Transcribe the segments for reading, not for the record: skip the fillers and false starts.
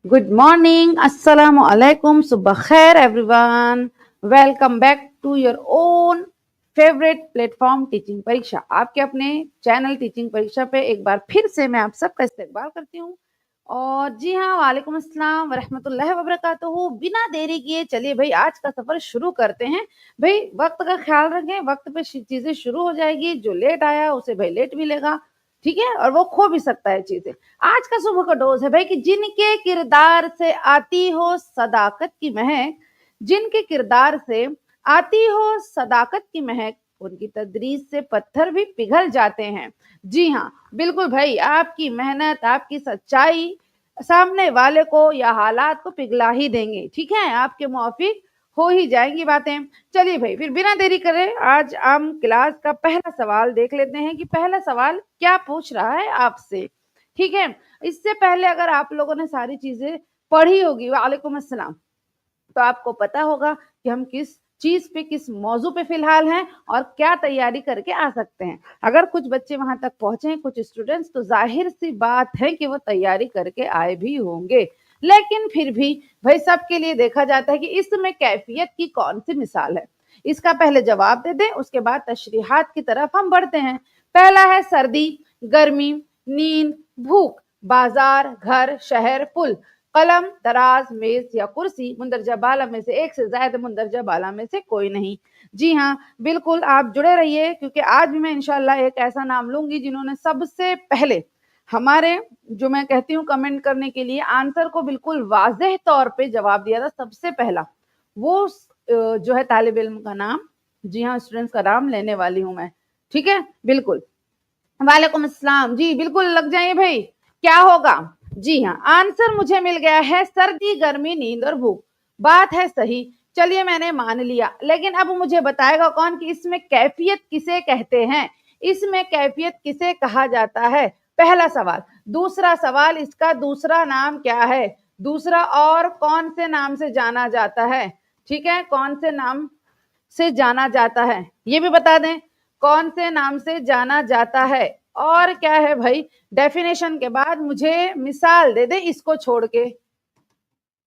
Good morning, assalamu alaikum, subah khair everyone. Welcome back to your own favorite platform teaching परीक्षा। आपके अपने channel teaching परीक्षा पे एक बार फिर से मैं आप सबका इस्तकबाल करती हूँ। और जी हाँ, वालेकुम अस्सलाम वरहमतुल्लाहि वबरकातुहू। बिना देरी किए चलिए भाई आज का सफर शुरू करते हैं। भाई वक्त का ख्याल रखें, वक्त पे चीजें शुरू हो जाएगी। जो लेट आया उसे भाई लेट मिलेगा, ठीक है, और वो खो भी सकता है चीजें। आज का सुबह का डोज है भाई कि जिनके किरदार से आती हो सदाकत की महक, जिनके किरदार से आती हो सदाकत की महक, उनकी तदरीस से पत्थर भी पिघल जाते हैं। जी हाँ, बिल्कुल भाई, आपकी मेहनत, आपकी सच्चाई सामने वाले को या हालात को पिघला ही देंगे, ठीक है, आपके मुआफिक हो ही जाएंगी बातें। चलिए भाई फिर बिना देरी करे आज हम क्लास का पहला सवाल देख लेते हैं कि पहला सवाल क्या पूछ रहा है आपसे, ठीक है। इससे पहले अगर आप लोगों ने सारी चीजें पढ़ी होगी, वालेकुम अस्सलाम, तो आपको पता होगा कि हम किस चीज पे, किस मौजू पे फिलहाल हैं और क्या तैयारी करके आ सकते हैं। अगर कुछ बच्चे वहां तक पहुंचे हैं, कुछ स्टूडेंट्स, तो जाहिर सी बात है कि वो तैयारी करके आए भी होंगे। लेकिन फिर भी भाई सबके लिए देखा जाता है कि इसमें कैफियत की कौन सी मिसाल है। इसका पहले जवाब दे दें, उसके बाद तशरीहात की तरफ हम बढ़ते हैं। पहला है सर्दी, गर्मी, नींद, भूख, बाजार, घर, शहर, पुल, कलम, दराज, मेज या कुर्सी, मुंदरजा बाला में से एक से ज्यादा, मुंदरजा बाला में से कोई नहीं। जी हाँ, बिल्कुल आप जुड़े रहिए, क्योंकि आज भी मैं इंशाल्लाह एक ऐसा नाम लूंगी जिन्होंने सबसे पहले हमारे, जो मैं कहती हूँ कमेंट करने के लिए, आंसर को बिल्कुल वाज़ेह तौर पे जवाब दिया था सबसे पहला। वो जो है तालिब इल्म का नाम, जी हाँ, स्टूडेंट्स का नाम लेने वाली हूँ मैं, ठीक है, बिल्कुल। वालेकुम अस्सलाम, जी बिल्कुल लग जाइए भाई। क्या होगा? जी हाँ, आंसर मुझे मिल गया है सर्दी, गर्मी, नींद और भूख। बात है सही, चलिए मैंने मान लिया, लेकिन अब मुझे बताएगा कौन कि इसमें कैफियत किसे कहते हैं, इसमें कैफियत किसे कहा जाता है। पहला सवाल। दूसरा सवाल, इसका दूसरा नाम क्या है, दूसरा और कौन से नाम से जाना जाता है, ठीक है, कौन से नाम से जाना जाता है ये भी बता दें, कौन से नाम से जाना जाता है। और क्या है भाई, डेफिनेशन के बाद मुझे मिसाल दे दे इसको छोड़ के,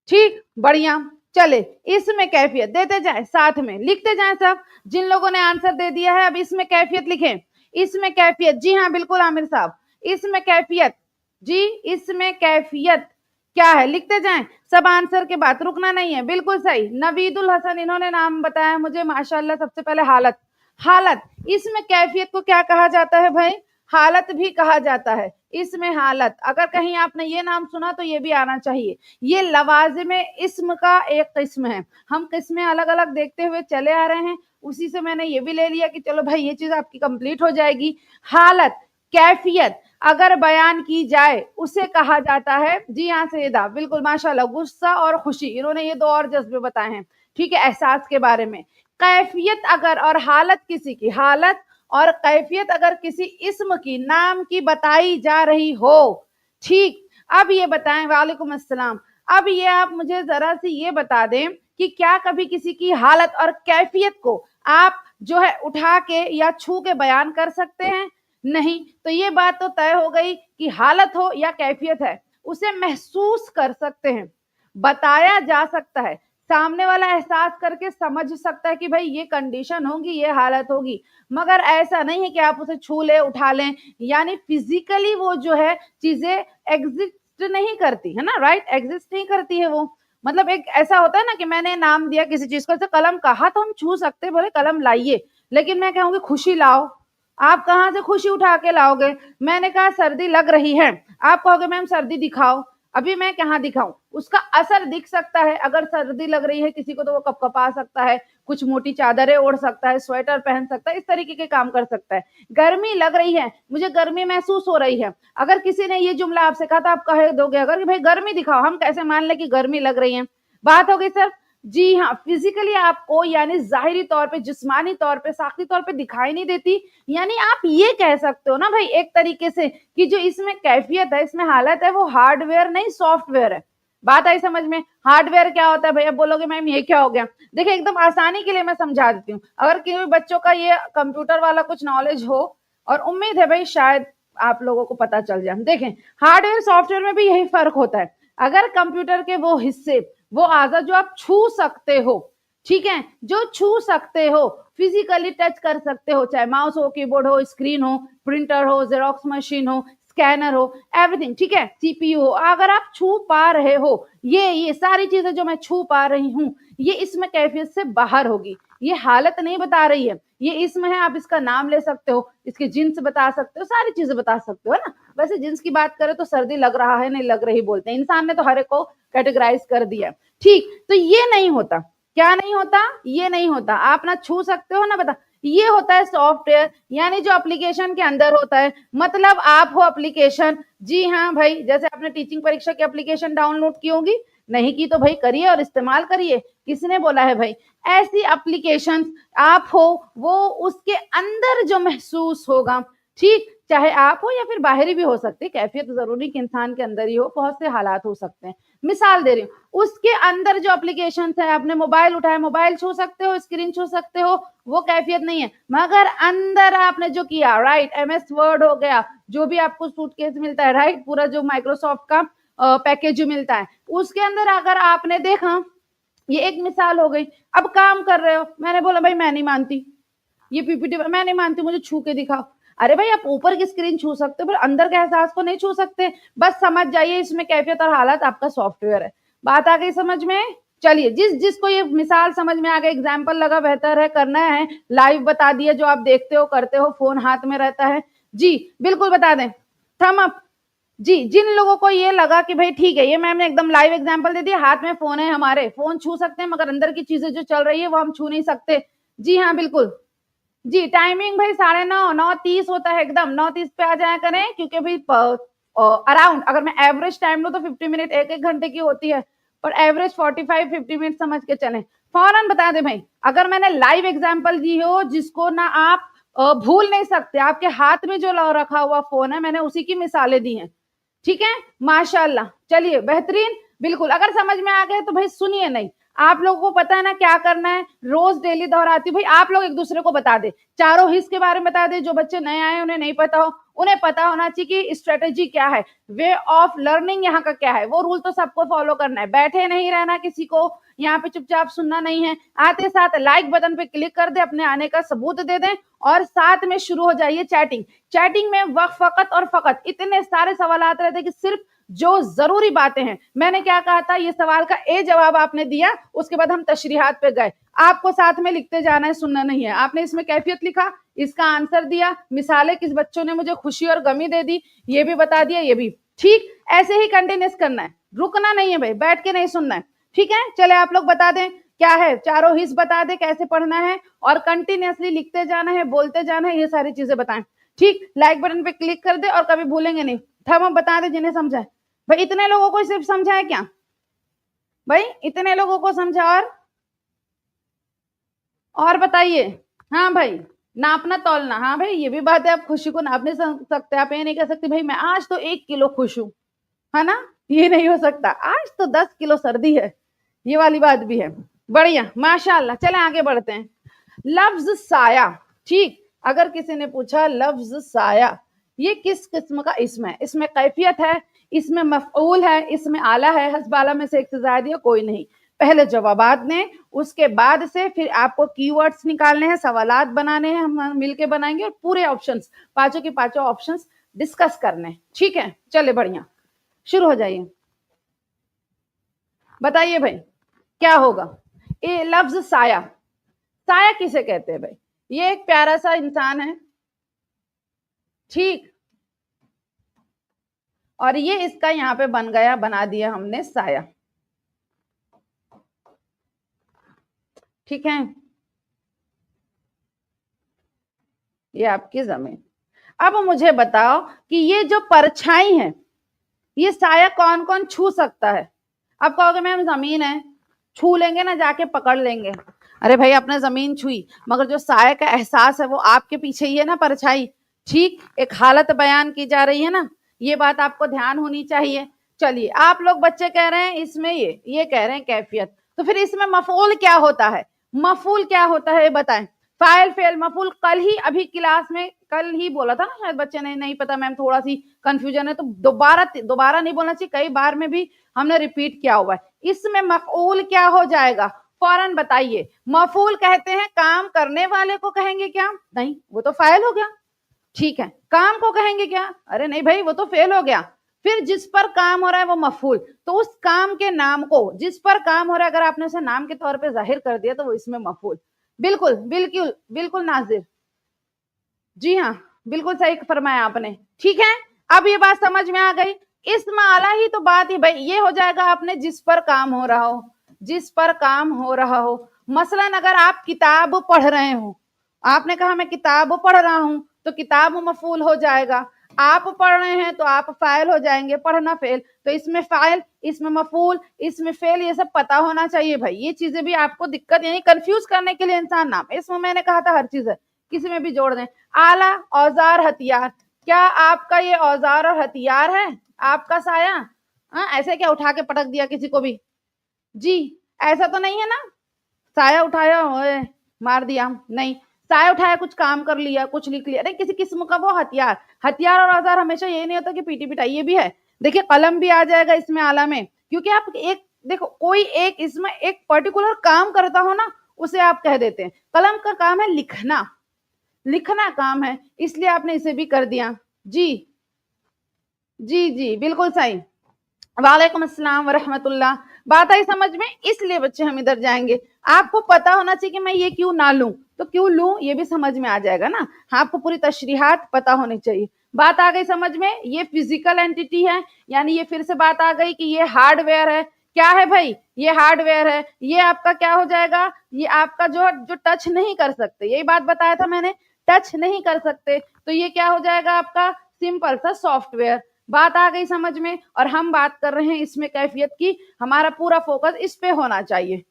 ठीक, बढ़िया। चले, इसमें कैफियत देते जाए, साथ में लिखते जाए सब। जिन लोगों ने आंसर दे दिया है अब इसमें कैफियत लिखें। इसमें कैफियत, जी हाँ बिल्कुल आमिर साहब, इसमें कैफियत, जी इसमें कैफियत क्या है, लिखते जाएं सब आंसर के बाद, रुकना नहीं है। बिल्कुल सही, नवीदुल हसन इन्होंने नाम बताया मुझे, माशाल्लाह। सबसे पहले हालत, हालत, इसमें कैफियत को क्या कहा जाता है भाई, हालत भी कहा जाता है। इसमें हालत, अगर कहीं आपने ये नाम सुना तो ये भी आना चाहिए। ये लवाजिम इस्म का एक किस्म है। हम किस्में अलग अलग देखते हुए चले आ रहे हैं, उसी से मैंने ये भी ले लिया कि चलो भाई ये चीज आपकी कंप्लीट हो जाएगी। हालत, कैफियत अगर बयान की जाए उसे कहा जाता है, जी हाँ सैयदा, बिल्कुल माशाल्लाह, गुस्सा और खुशी, इन्होंने ये दो और जज्बे बताए हैं, ठीक है, एहसास के बारे में। कैफियत अगर और हालत किसी की, हालत और कैफियत अगर किसी इस्म की, नाम की बताई जा रही हो, ठीक। अब ये बताएं, वालेकुम अस्सलाम, अब ये आप मुझे जरा सी ये बता दें कि क्या कभी किसी की हालत और कैफियत को आप जो है उठा के या छू के बयान कर सकते हैं? नहीं। तो ये बात तो तय हो गई कि हालत हो या कैफियत है, उसे महसूस कर सकते हैं, बताया जा सकता है, सामने वाला एहसास करके समझ सकता है कि भाई ये कंडीशन होगी, ये हालत होगी, मगर ऐसा नहीं है कि आप उसे छू ले, उठा लें, यानी फिजिकली वो जो है चीजें एग्जिस्ट नहीं करती है ना, राइट, एग्जिस्ट नहीं करती है वो। मतलब एक ऐसा होता है ना कि मैंने नाम दिया किसी चीज को, जैसे कलम कहा तो हम छू सकते, बोले कलम लाइए, लेकिन मैं कहूंगी खुशी लाओ, आप कहां से खुशी उठा के लाओगे। मैंने कहा सर्दी लग रही है, आप कहोगे मैम सर्दी दिखाओ, अभी मैं कहाँ दिखाऊं, उसका असर दिख सकता है। अगर सर्दी लग रही है किसी को तो वो कपकपा सकता है, कुछ मोटी चादरें ओढ़ सकता है, स्वेटर पहन सकता है, इस तरीके के काम कर सकता है। गर्मी लग रही है, मुझे गर्मी महसूस हो रही है, अगर किसी ने ये जुमला आपसे कहा तो आप कह दोगे अगर कि भाई गर्मी दिखाओ, हम कैसे मान ले कि गर्मी लग रही है। बात हो गई सर। जी हाँ, फिजिकली आपको यानी जाहिरी तौर पे, जिस्मानी तौर पे, साख्ती तौर पे दिखाई नहीं देती, यानी आप ये कह सकते हो ना भाई एक तरीके से कि जो इसमें कैफियत है, इसमें हालत है, वो हार्डवेयर नहीं सॉफ्टवेयर है। बात आई समझ में? हार्डवेयर क्या होता है भाई, अब बोलोगे मैम ये क्या हो गया। देखिए एकदम आसानी के लिए मैं समझा देती हूँ, अगर किसी बच्चों का ये कंप्यूटर वाला कुछ नॉलेज हो, और उम्मीद है भाई शायद आप लोगों को पता चल जाए। देखें, हार्डवेयर सॉफ्टवेयर में भी यही फर्क होता है। अगर कंप्यूटर के वो हिस्से, वो आजा जो आप छू सकते हो, ठीक है, जो छू सकते हो, फिजिकली टच कर सकते हो, चाहे माउस हो, कीबोर्ड हो, स्क्रीन हो, प्रिंटर हो, जेरोक्स मशीन हो, स्कैनर हो, एवरीथिंग, ठीक है, सीपीयू हो, अगर आप छू पा रहे हो, ये सारी चीजें जो मैं छू पा रही हूं, ये इसमें कैफियत से बाहर होगी। ये हालत नहीं बता रही है, ये इसमें है। आप इसका नाम ले सकते हो, इसके जिन्स बता सकते हो, सारी चीजें बता सकते हो, है ना। वैसे जिन्स की बात करें तो सर्दी लग रहा है, नहीं लग रही बोलते हैं, इंसान ने तो हर एक को कैटेगराइज कर दिया। ठीक, तो ये नहीं होता। क्या नहीं होता? ये नहीं होता। आप ना छू सकते हो ना बता, ये होता है सॉफ्टवेयर, यानी जो एप्लीकेशन के अंदर होता है। मतलब आप हो एप्लीकेशन। जी हाँ भाई, जैसे आपने टीचिंग परीक्षा की एप्लीकेशन डाउनलोड की होगी, नहीं की तो भाई करिए और इस्तेमाल करिए, किसने बोला है भाई। ऐसी एप्लीकेशन आप हो, वो उसके अंदर जो महसूस होगा, ठीक, चाहे आप हो या फिर बाहरी भी हो सकते, कैफियत जरूरी कि इंसान के अंदर ही हो, बहुत से हालात हो सकते हैं। मिसाल दे रही हूँ, उसके अंदर जो एप्लीकेशन है, आपने मोबाइल उठाया, मोबाइल छू सकते हो, स्क्रीन छू सकते हो, वो कैफियत नहीं है। मगर अंदर आपने जो किया, राइट, एमएस वर्ड हो गया, जो भी आपको सूटकेस मिलता है, राइट, पूरा जो माइक्रोसॉफ्ट का पैकेज जो मिलता है, उसके अंदर अगर आपने देखा, ये एक मिसाल हो गई। अब काम कर रहे हो, मैंने बोला भाई मैं नहीं मानती, ये पीपीटी मैं नहीं मानती, मुझे छू के दिखाओ। अरे भाई, आप ऊपर की स्क्रीन छू सकते हो, पर अंदर के एहसास को नहीं छू सकते। बस समझ जाइए, इसमें कैफियत और हालत आपका सॉफ्टवेयर है। बात आ गई समझ में? चलिए, जिसको ये मिसाल समझ में आ गई, एग्जाम्पल लगा, बेहतर है, करना है लाइव बता दिए, जो आप देखते हो करते हो, फोन हाथ में रहता है। जी बिल्कुल बता दें, थम अप। जी, जिन लोगों को ये लगा कि भाई ठीक है, ये मैम ने एकदम लाइव एग्जांपल दे दिया, हाथ में फोन है, हमारे फोन छू सकते हैं, मगर अंदर की चीजें जो चल रही है वो हम छू नहीं सकते। जी हाँ बिल्कुल। जी, टाइमिंग भाई 9:30, 9:30 होता है, एकदम 9:30 पे आ जाया करें, क्योंकि भाई अराउंड, अगर मैं एवरेज टाइम लूँ तो 50 मिनट, एक घंटे की होती है, पर एवरेज 45-50 मिनट समझ के चलें। फौरन बता दे भाई, अगर मैंने लाइव एग्जाम्पल दी हो जिसको ना आप भूल नहीं सकते, आपके हाथ में जो रखा हुआ फोन है, मैंने उसी की मिसालें दी हैं, ठीक है, माशाल्लाह। चलिए, बेहतरीन, बिल्कुल। अगर समझ में आ गए तो भाई सुनिए, नहीं आप लोगों को पता है ना क्या करना है, रोज डेली दोहराती हूँ भाई, आप लोग एक दूसरे को बता दे, चारों हिस्स के बारे में बता दे। जो बच्चे नए आए उन्हें नहीं पता हो, उन्हें पता होना चाहिए कि स्ट्रेटेजी क्या है, वे ऑफ लर्निंग यहाँ का क्या है। वो रूल तो सबको फॉलो करना है, बैठे नहीं रहना, किसी को यहाँ पे चुपचाप सुनना नहीं है। आते साथ लाइक बटन पे क्लिक कर दे, अपने आने का सबूत दे दें, और साथ में शुरू हो जाइए चैटिंग। चैटिंग में वक्त फकत और फकत इतने सारे सवाल आते रहते कि सिर्फ जो जरूरी बातें हैं, मैंने क्या कहा था, ये सवाल का ए जवाब आपने दिया, उसके बाद हम तशरीहात पे गए। आपको साथ में लिखते जाना है, सुनना नहीं है। आपने इसमें कैफियत लिखा, इसका आंसर दिया, मिसालें किस बच्चों ने मुझे खुशी और गमी दे दी, ये भी बता दिया, ये भी ठीक। ऐसे ही कंटिन्यूस करना है, रुकना नहीं है भाई, बैठ के नहीं सुनना है, ठीक है। चले आप लोग बता दें क्या है, चारों हिस्स बता दे कैसे पढ़ना है, और कंटिन्यूसली लिखते जाना है, बोलते जाना है, ये सारी चीजें बताएं, ठीक। लाइक बटन पे क्लिक कर दे, और कभी भूलेंगे नहीं। थम बता दे जिन्हें समझा है। भाई इतने लोगों को सिर्फ समझा है क्या? भाई इतने लोगों को समझा, और बताइए। हाँ भाई, नापना तोलना, हाँ भाई ये भी बात है, आप खुशी को नाप नहीं सकते। आप ये नहीं कह सकते भाई मैं आज तो 1 किलो खुश हूं, है ना, ये नहीं हो सकता। आज तो 10 किलो सर्दी है, ये वाली बात भी है। बढ़िया, माशाल्लाह। चले आगे बढ़ते हैं। लफ्ज साया, ठीक। अगर किसी ने पूछा लफ्ज साया ये किस किस्म का इसम है, इसमें कैफियत है, इसमें मफऊल है, इसमें आला है, हस्बाला में से एक से ज्यादा या कोई नहीं। पहले जवाबात ने, उसके बाद से फिर आपको कीवर्ड्स निकालने हैं, सवालात बनाने हैं, हम मिलके बनाएंगे, और पूरे ऑप्शंस, पांचों के पांचों ऑप्शंस डिस्कस करने हैं, ठीक है। चले बढ़िया, शुरू हो जाइए, बताइए भाई क्या होगा। ये लफ्ज साया, साया किसे कहते हैं भाई? ये एक प्यारा सा इंसान है, ठीक, और ये इसका यहाँ पे बन गया, बना दिया हमने साया, ठीक है। ये आपकी जमीन। अब मुझे बताओ कि ये जो परछाई है, ये साया कौन कौन छू सकता है? अब कहोगे मैम जमीन है, छू लेंगे ना, जाके पकड़ लेंगे। अरे भाई आपने जमीन छुई, मगर जो साया का एहसास है वो आपके पीछे ही है ना, परछाई, ठीक। एक हालत बयान की जा रही है ना, ये बात आपको ध्यान होनी चाहिए। चलिए, आप लोग बच्चे कह रहे हैं इसमें ये कह रहे हैं कैफियत, तो फिर इसमें मफूल क्या होता है? मफूल क्या होता है बताएं। फाइल फेल मफूल कल ही अभी क्लास में कल ही बोला था ना, शायद बच्चे ने, नहीं पता मैम, थोड़ा सी कंफ्यूजन है तो दोबारा दोबारा नहीं बोलना चाहिए, कई बार में भी हमने रिपीट किया हुआ है। इसमें मफऊल क्या हो जाएगा, फौरन बताइए। मफूल कहते हैं काम करने वाले को कहेंगे क्या, नहीं वो तो फाइल हो गया, ठीक है। काम को कहेंगे क्या, अरे नहीं भाई वो तो फेल हो गया। फिर जिस पर काम हो रहा है वो मफूल, तो उस काम के नाम को, जिस पर काम हो रहा है, अगर आपने उसे नाम के तौर पे जाहिर कर दिया तो वो इसमें मफूल। बिल्कुल बिल्कुल बिल्कुल नाजिर, जी हाँ बिल्कुल सही फरमाया आपने, ठीक है। अब ये बात समझ में आ गई। इस्म आला ही तो बात ही भाई, ये हो जाएगा आपने जिस पर काम हो रहा हो, जिस पर काम हो रहा हो। मसलन अगर आप किताब पढ़ रहे हो, आपने कहा मैं किताब पढ़ रहा हूं, तो किताब मफूल हो जाएगा। आप पढ़ रहे हैं तो आप फाइल हो जाएंगे, पढ़ना फेल, तो इसमें फाइल, इसमें मफूल, इसमें फेल, ये सब पता होना चाहिए भाई। ये चीजें भी आपको दिक्कत, यानी कंफ्यूज करने के लिए इंसान नाम, इसमें मैंने कहा था हर चीज है, किसी में भी जोड़ दें। आला, औजार, हथियार, क्या आपका ये औजार और हथियार है, आपका साया? ऐसे क्या उठा के पटक दिया किसी को भी, जी ऐसा तो नहीं है ना, साया उठाया ओए मार दिया, नहीं, साया उठाया कुछ काम कर लिया, कुछ लिख लिया, अरे किसी किस्म का वो हथियार। हथियार और औजार हमेशा ये नहीं होता कि पीटी पिटाई, ये भी है। देखिए कलम भी आ जाएगा इसमें आला में, क्योंकि आप एक देखो कोई एक इसमें एक पर्टिकुलर काम करता हो ना, उसे आप कह देते हैं। कलम का काम है लिखना, लिखना काम है, इसलिए आपने इसे भी कर दिया। जी जी जी बिल्कुल सही। वालेकुम अस्सलाम वरहमतुल्लाह। बात आई समझ में, इसलिए बच्चे हम इधर जाएंगे। आपको पता होना चाहिए कि मैं ये क्यों ना लूं, तो क्यों लूं ये भी समझ में आ जाएगा ना। आपको पूरी तशरीहात पता होनी चाहिए। बात आ गई समझ में, ये फिजिकल एंटिटी है, यानी ये फिर से बात आ गई कि ये हार्डवेयर है। क्या है भाई, ये हार्डवेयर है। ये आपका क्या हो जाएगा, ये आपका जो जो टच नहीं कर सकते, यही बात बताया था मैंने, टच नहीं कर सकते, तो ये क्या हो जाएगा आपका सिंपल सा सॉफ्टवेयर। बात आ गई समझ में, और हम बात कर रहे हैं इसमें कैफियत की, हमारा पूरा फोकस इस पे होना चाहिए,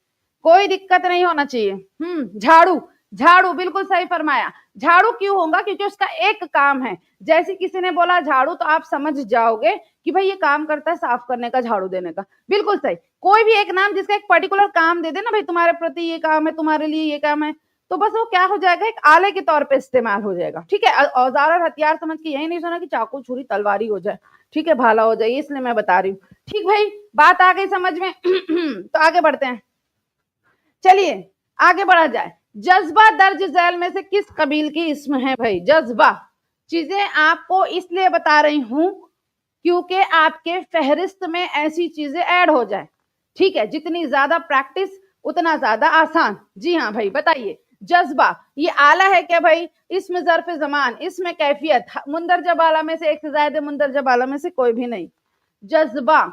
कोई दिक्कत नहीं होना चाहिए। झाड़ू, झाड़ू बिल्कुल सही फरमाया। झाड़ू क्यों होगा, क्योंकि उसका एक काम है। जैसे किसी ने बोला झाड़ू, तो आप समझ जाओगे कि भाई ये काम करता है साफ करने का, झाड़ू देने का, बिल्कुल सही। कोई भी एक नाम जिसका एक पर्टिकुलर काम दे दे ना, भाई तुम्हारे प्रति ये काम है, तुम्हारे लिए ये काम है, तो बस वो क्या हो जाएगा, एक आले के तौर पे इस्तेमाल हो जाएगा, ठीक है। औजार और हथियार समझ के यही नहीं सुना कि चाकू छुरी तलवारी हो जाए, ठीक है, भाला हो जाए, इसलिए मैं बता रही हूँ। ठीक भाई, बात आ गई समझ में। तो आगे बढ़ते हैं, चलिए आगे बढ़ा जाए। जज्बा दर्ज झैल में से किस कबील की इसम है भाई, जज्बा। चीजें आपको इसलिए बता रही हूं क्योंकि आपके फहरिस्त में ऐसी चीजें ऐड हो जाए, ठीक है। जितनी ज्यादा प्रैक्टिस उतना ज्यादा आसान। जी हाँ भाई बताइए, जज्बा ये आला है क्या भाई, इसमें ज़र्फ़ ज़मान, इसमें कैफियत, मुंदरजब आला में से एक से ज्यादा, मुंदरजब आला में से कोई भी नहीं। जज्बा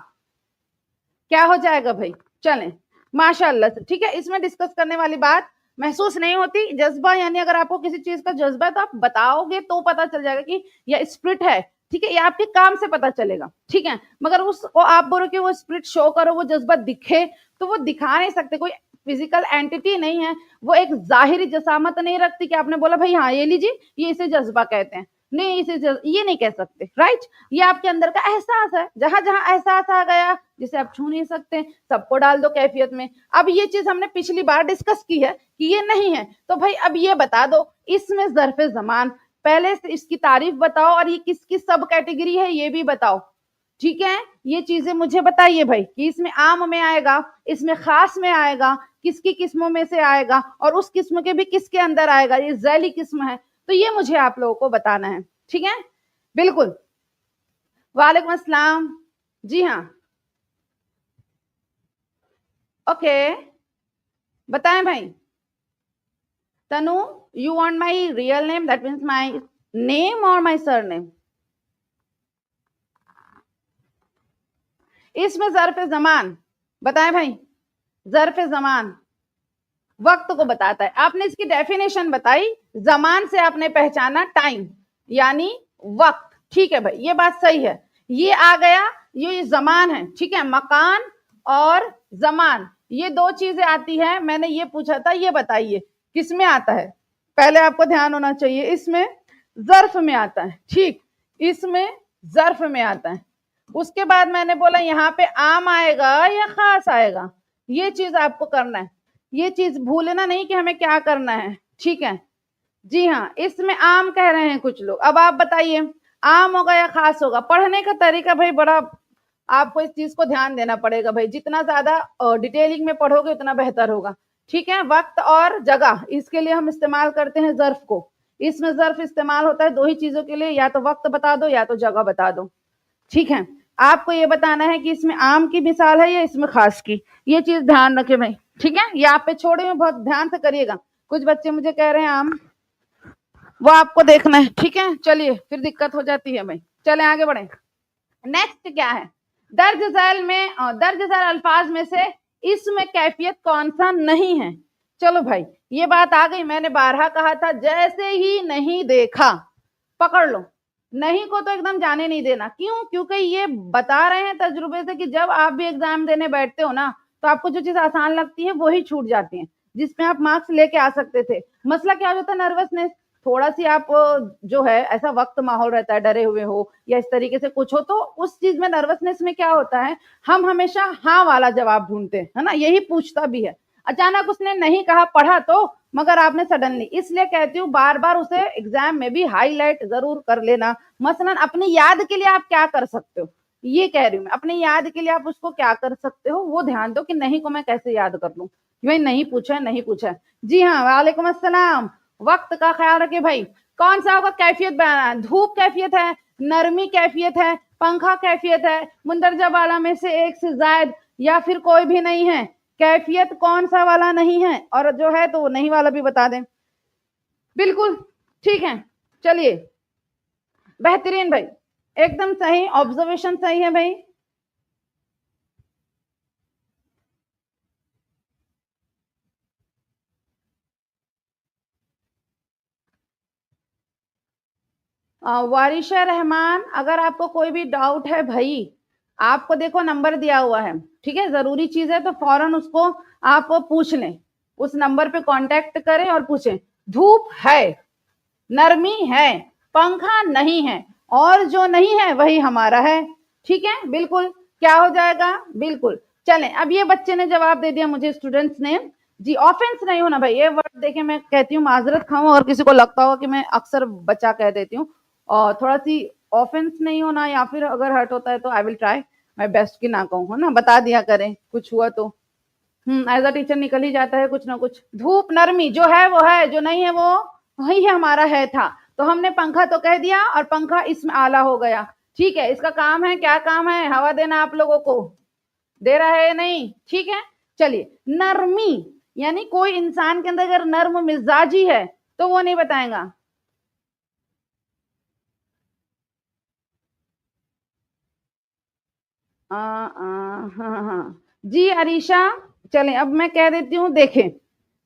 क्या हो जाएगा भाई, चलें माशाअल्लाह से, ठीक है। इसमें डिस्कस करने वाली बात महसूस नहीं होती। जज्बा यानी अगर आपको किसी चीज का जज्बा है तो आप बताओगे तो पता चल जाएगा कि यह स्प्रिट है, ठीक है, ये आपके काम से पता चलेगा, ठीक है। मगर उसको आप बोलो कि वो स्प्रिट शो करो, वो जज्बा दिखे, तो वो दिखा नहीं सकते, कोई फिजिकल एंटिटी नहीं है, वो एक जाहिरी जसामत नहीं रखती कि आपने बोला भाई हाँ ये लीजिए, ये इसे जज्बा कहते हैं, नहीं इसे ये नहीं कह सकते, राइट। ये आपके अंदर का एहसास है, जहां जहां एहसास आ गया जिसे आप छू नहीं सकते, सबको डाल दो कैफियत में। अब ये चीज हमने पिछली बार डिस्कस की है कि ये नहीं है, तो भाई अब ये बता दो इसमें ज़र्फ़े ज़मान, पहले से इसकी तारीफ बताओ, और ये किसकी सब कैटेगरी है ये भी बताओ, ठीक है। ये चीजें मुझे बताइए भाई कि इसमें आम में आएगा, इसमें खास में आएगा, किसकी किस्मों में से आएगा, और उस किस्म के भी किसके अंदर आएगा, ये ज़ैली किस्म है, तो ये मुझे आप लोगों को बताना है, ठीक है। बिल्कुल, वालेकुम अस्सलाम, जी हाँ, ओके, बताएं भाई। Tanu, you want my real name, that means my name और माय सरनेम। इसमें ज़र्फ़े ज़मान बताएं भाई, ज़र्फ़े ज़मान वक्त को बताता है, आपने इसकी डेफिनेशन बताई, जमान से आपने पहचाना टाइम यानी वक्त, ठीक है भाई, ये बात सही है। ये आ गया, ये जमान है, ठीक है। मकान और जमान ये दो चीजें आती है, मैंने ये पूछा था, ये बताइए किस में आता है, पहले आपको ध्यान होना चाहिए, इसमें ज़र्फ में आता है, ठीक, इसमें ज़र्फ में आता है। उसके बाद मैंने बोला यहाँ पे आम आएगा या खास आएगा, ये चीज आपको करना है, ये चीज भूलना नहीं कि हमें क्या करना है, ठीक है। जी हाँ, इसमें आम कह रहे हैं कुछ लोग। अब आप बताइए आम होगा या खास होगा? पढ़ने का तरीका भाई बड़ा, आपको इस चीज को ध्यान देना पड़ेगा भाई, जितना ज्यादा डिटेलिंग में पढ़ोगे उतना बेहतर होगा। ठीक है, वक्त और जगह, इसके लिए हम इस्तेमाल करते हैं जर्फ को। इसमें जर्फ इस्तेमाल होता है दो ही चीजों के लिए, या तो वक्त बता दो या तो जगह बता दो। ठीक है, आपको ये बताना है कि इसमें आम की मिसाल है या इसमें खास की, ये चीज ध्यान रखे भाई। ठीक है, ये आप पे छोड़े हुए, बहुत ध्यान से करिएगा। कुछ बच्चे मुझे कह रहे हैं आम, वो आपको देखना है। ठीक है, चलिए, फिर दिक्कत हो जाती है भाई। चले आगे बढ़े। नेक्स्ट क्या है? दर्ज झैल में, दर्ज झैल अल्फाज में से इसमें कैफियत कौन सा नहीं है? चलो भाई, ये बात आ गई। मैंने बारहा कहा था, जैसे ही नहीं देखा, पकड़ लो। नहीं को तो एकदम जाने नहीं देना। क्यों? क्योंकि ये बता रहे हैं तजुर्बे से कि जब आप भी एग्जाम देने बैठते हो ना, तो आपको जो चीज आसान लगती है वही छूट जाती है, जिसमें आप मार्क्स लेके आ सकते थे। मसला क्या हो जाता है? नर्वसनेस। थोड़ा सी आप जो है, ऐसा वक्त माहौल रहता है, डरे हुए हो या इस तरीके से कुछ हो, तो उस चीज में, नर्वसनेस में क्या होता है, हम हमेशा हाँ वाला जवाब ढूंढते हैं, है ना, यही पूछता भी है। अचानक उसने नहीं कहा, पढ़ा तो, मगर आपने सडनली, इसलिए कहती हूँ बार बार उसे एग्जाम में भी हाईलाइट जरूर कर लेना। मसलन अपनी याद के लिए आप क्या कर सकते हो, ये कह रही हूँ मैं, अपनी याद के लिए आप उसको क्या कर सकते हो वो ध्यान दो, कि नहीं को मैं कैसे याद कर लूं। भाई नहीं पूछा है, नहीं पूछा है। जी हाँ, वालेकुम अस्सलाम। वक्त का ख्याल रखे भाई। कौन सा होगा कैफियत बनाना? धूप कैफियत है, नरमी कैफियत है, पंखा कैफियत है, मुंदरजा वाला में से एक से जायद, या फिर कोई भी नहीं है? कैफियत कौन सा वाला नहीं है? और जो है तो वो नहीं वाला भी बता दें। बिल्कुल ठीक है, चलिए, बेहतरीन भाई, एकदम सही ऑब्जर्वेशन, सही है भाई। वारिशा रहमान, अगर आपको कोई भी डाउट है भाई, आपको देखो नंबर दिया हुआ है, ठीक है, जरूरी चीज है तो फौरन उसको आप पूछ लें, उस नंबर पे कांटेक्ट करें और पूछें। धूप है, नरमी है, पंखा नहीं है, और जो नहीं है वही हमारा है। ठीक है, बिल्कुल, क्या हो जाएगा? बिल्कुल। चलें, अब ये बच्चे ने जवाब दे दिया मुझे, स्टूडेंट्स ने। जी, ऑफेंस नहीं होना भाई, ये वर्ड देखे मैं कहती हूँ, माजरत खाऊं और किसी को लगता होगा कि मैं अक्सर बच्चा कह देती हूँ, और थोड़ा सी ऑफेंस नहीं होना, या फिर अगर हर्ट होता है तो I will try my best कि ना कहूँ, है ना, बता दिया करें कुछ हुआ तो। एज अ टीचर निकल ही जाता है कुछ ना कुछ। धूप, नरमी, जो है वो है, जो नहीं है वो वही है, हमारा है था। तो हमने पंखा तो कह दिया, और पंखा इसमें आला हो गया। ठीक है, इसका काम है, क्या काम है? हवा देना आप लोगों को, दे रहा है या नहीं? ठीक है, चलिए, नरमी, यानी कोई इंसान के अंदर अगर नर्म मिजाजी है तो वो नहीं बताएगा। हाँ हाँ जी अरीशा, चलें, अब मैं कह देती हूँ। देखें,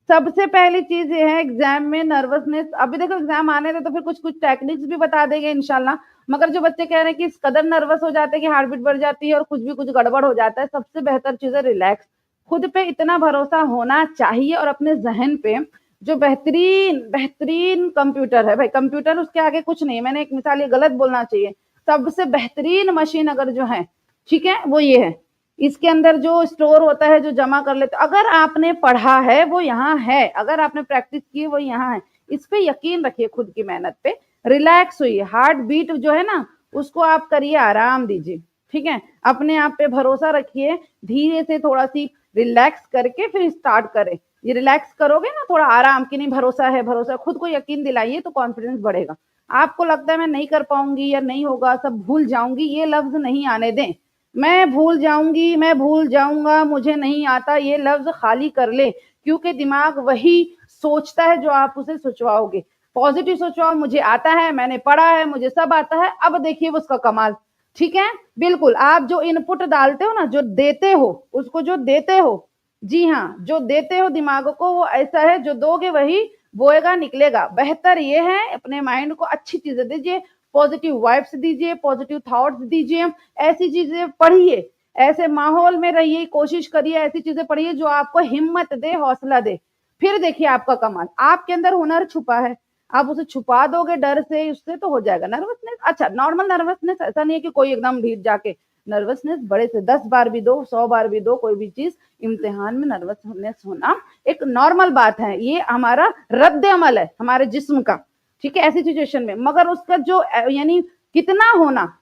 सबसे पहली चीज ये है, एग्जाम में नर्वसनेस, अभी देखो एग्जाम आने दे तो फिर कुछ कुछ टेक्निक्स भी बता देंगे इंशाल्लाह। मगर जो बच्चे कह रहे हैं कि इस कदर नर्वस हो जाते हैं कि हार्ट बीट बढ़ जाती है और कुछ भी कुछ गड़बड़ हो जाता है, सबसे बेहतर चीज है रिलैक्स। खुद पे इतना भरोसा होना चाहिए, और अपने जहन पे, जो बेहतरीन बेहतरीन कंप्यूटर है भाई, कंप्यूटर उसके आगे कुछ नहीं है। मैंने एक मिसाल, ये गलत बोलना चाहिए, सबसे बेहतरीन मशीन अगर जो है, ठीक है, वो ये है। इसके अंदर जो स्टोर होता है, जो जमा कर लेते, अगर आपने पढ़ा है वो यहाँ है, अगर आपने प्रैक्टिस की वो यहाँ है। इस पे यकीन रखिए, खुद की मेहनत पे रिलैक्स हुई, हार्ट बीट जो है ना उसको आप करिए, आराम दीजिए। ठीक है, अपने आप पे भरोसा रखिए, धीरे से थोड़ा सी रिलैक्स करके फिर स्टार्ट करें। ये रिलैक्स करोगे ना, थोड़ा आराम, कि नहीं भरोसा है, भरोसा, खुद को यकीन दिलाइए तो कॉन्फिडेंस बढ़ेगा। आपको लगता है मैं नहीं कर पाऊंगी या नहीं होगा, सब भूल जाऊंगी, ये लफ्ज नहीं आने दें। मैं भूल जाऊंगी, मैं भूल जाऊंगा, मुझे नहीं आता, ये लफ्ज खाली कर ले, क्योंकि दिमाग वही सोचता है जो आप उसे सोचवाओगे। पॉजिटिव सोचवाओ, मुझे आता है, मैंने पढ़ा है, मुझे सब आता है, अब देखिए उसका कमाल। ठीक है, बिल्कुल, आप जो इनपुट डालते हो ना, जो देते हो, उसको जो देते हो, जी हाँ, जो देते हो दिमाग को, वो ऐसा है, जो दोगे वही बोएगा, निकलेगा। बेहतर ये है, अपने माइंड को अच्छी चीजें दीजिए, पॉजिटिव वाइब्स दीजिए, पॉजिटिव थॉट्स दीजिए, ऐसी चीजें पढ़िए, ऐसे माहौल में रहिए, कोशिश करिए, ऐसी चीजें पढ़िए जो आपको हिम्मत दे, हौसला दे। फिर देखिए आपका कमाल। आपके अंदर हुनर छुपा है, आप उसे छुपा दोगे डर से, उससे तो हो जाएगा नर्वसनेस। अच्छा, नॉर्मल नर्वसनेस, ऐसा नहीं है कि कोई एकदम भीड़ जाके नर्वसनेस बड़े से 10 बार भी दो, 100 बार भी दो, कोई भी चीज इम्तिहान में नर्वसनेस होना एक नॉर्मल बात है, ये हमारा रद्द अमल है हमारे जिस्म का, ठीक है, ऐसी सिचुएशन में। मगर उसका जो यानी कितना होना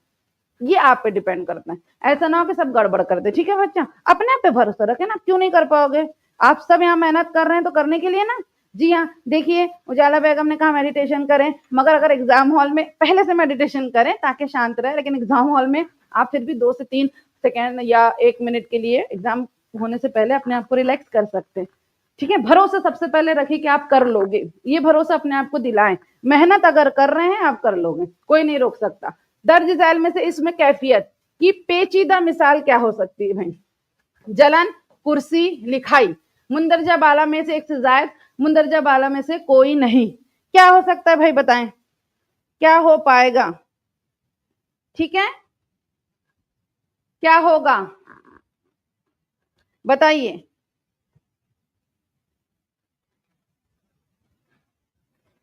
ये आप पे डिपेंड करता है। ऐसा ना हो कि सब गड़बड़ कर दे, ठीक है बच्चा, अपने आप पे भरोसा रखे ना, क्यों नहीं कर पाओगे? आप सब यहाँ मेहनत कर रहे हैं तो करने के लिए ना। जी हाँ, देखिए उजाला बेगम ने कहा मेडिटेशन करें, मगर अगर एग्जाम हॉल में पहले से मेडिटेशन करें ताकि शांत रहे, लेकिन एग्जाम हॉल में आप फिर भी 2 से 3 सेकेंड या 1 मिनट के लिए एग्जाम होने से पहले अपने आप को रिलैक्स कर सकते हैं, ठीक है। भरोसा सबसे पहले रखिए कि आप कर लोगे, ये भरोसा अपने आप को दिलाएं। मेहनत अगर कर रहे हैं आप कर लोगे, कोई नहीं रोक सकता। दर्ज झैल में से इसमें कैफियत की पेचीदा मिसाल क्या हो सकती है भाई? जलन, कुर्सी, लिखाई। मुंदरजा बाला में से एक से जायद, मुंदरजा बाला में से कोई नहीं। क्या हो सकता है भाई बताएं, क्या हो पाएगा? ठीक है, क्या होगा बताइए?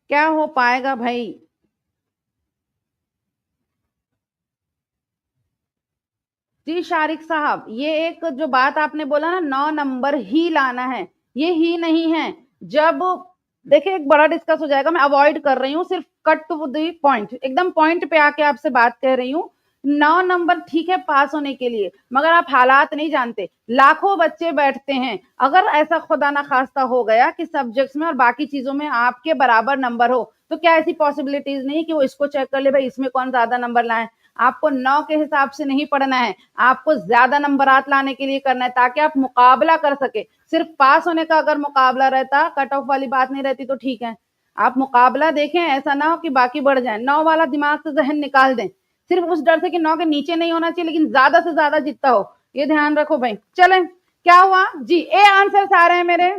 क्या हो पाएगा भाई? जी शारिक साहब, ये एक जो बात आपने बोला ना 9 नंबर ही लाना है, ये ही नहीं है। जब देखिए एक बड़ा डिस्कस हो जाएगा, मैं अवॉइड कर रही हूँ, सिर्फ कट टू द पॉइंट, एकदम पॉइंट पे आके आपसे बात कह रही हूँ। 9 नंबर ठीक है पास होने के लिए, मगर आप हालात नहीं जानते। लाखों बच्चे बैठते हैं, अगर ऐसा खुदा ना खास्ता हो गया कि सब्जेक्ट्स में और बाकी चीजों में आपके बराबर नंबर हो, तो क्या ऐसी पॉसिबिलिटीज नहीं कि वो इसको चेक कर ले भाई इसमें कौन ज्यादा नंबर लाए? आपको 9 के हिसाब से नहीं पढ़ना है, आपको ज्यादा नंबरात लाने के लिए करना है, ताकि आप मुकाबला कर सके। सिर्फ पास होने का अगर मुकाबला रहता, कट ऑफ वाली बात नहीं रहती तो ठीक है, आप मुकाबला देखें, ऐसा ना हो कि बाकी बढ़ जाए। 9 वाला दिमाग से जहन निकाल दें, सिर्फ उस डर से कि 9 के नीचे नहीं होना चाहिए, लेकिन ज्यादा से ज्यादा जितना हो, ये ध्यान रखो भाई। चलें, क्या हुआ जी? ए आंसर आ रहे हैं मेरे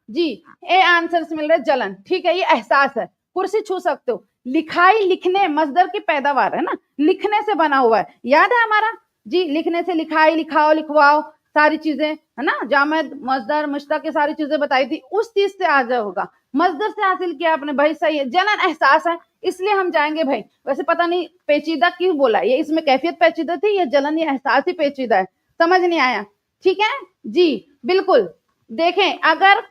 जी, ए आंसर्स मिल रहे। जलन ठीक है, ये एहसास है। कुर्सी छू सकते हो। लिखाई, लिखने, मजदर की पैदावार है ना, लिखने से बना हुआ है, याद है हमारा जी, लिखने से लिखाई, लिखाओ, लिखवाओ, सारी चीजें है ना, जामद, मजदर, मुश्तक की सारी चीजें बताई थी, उस चीज से आ जाएगा। मजदर से हासिल किया आपने भाई, सही है। जलन एहसास है, इसलिए हम जाएंगे भाई। वैसे पता नहीं पेचीदा क्यों बोला, ये इसमें कैफियत पेचीदा थी, ये जलन, ये एहसास ही पेचीदा है, समझ नहीं आया? ठीक है जी, बिल्कुल। देखें अगर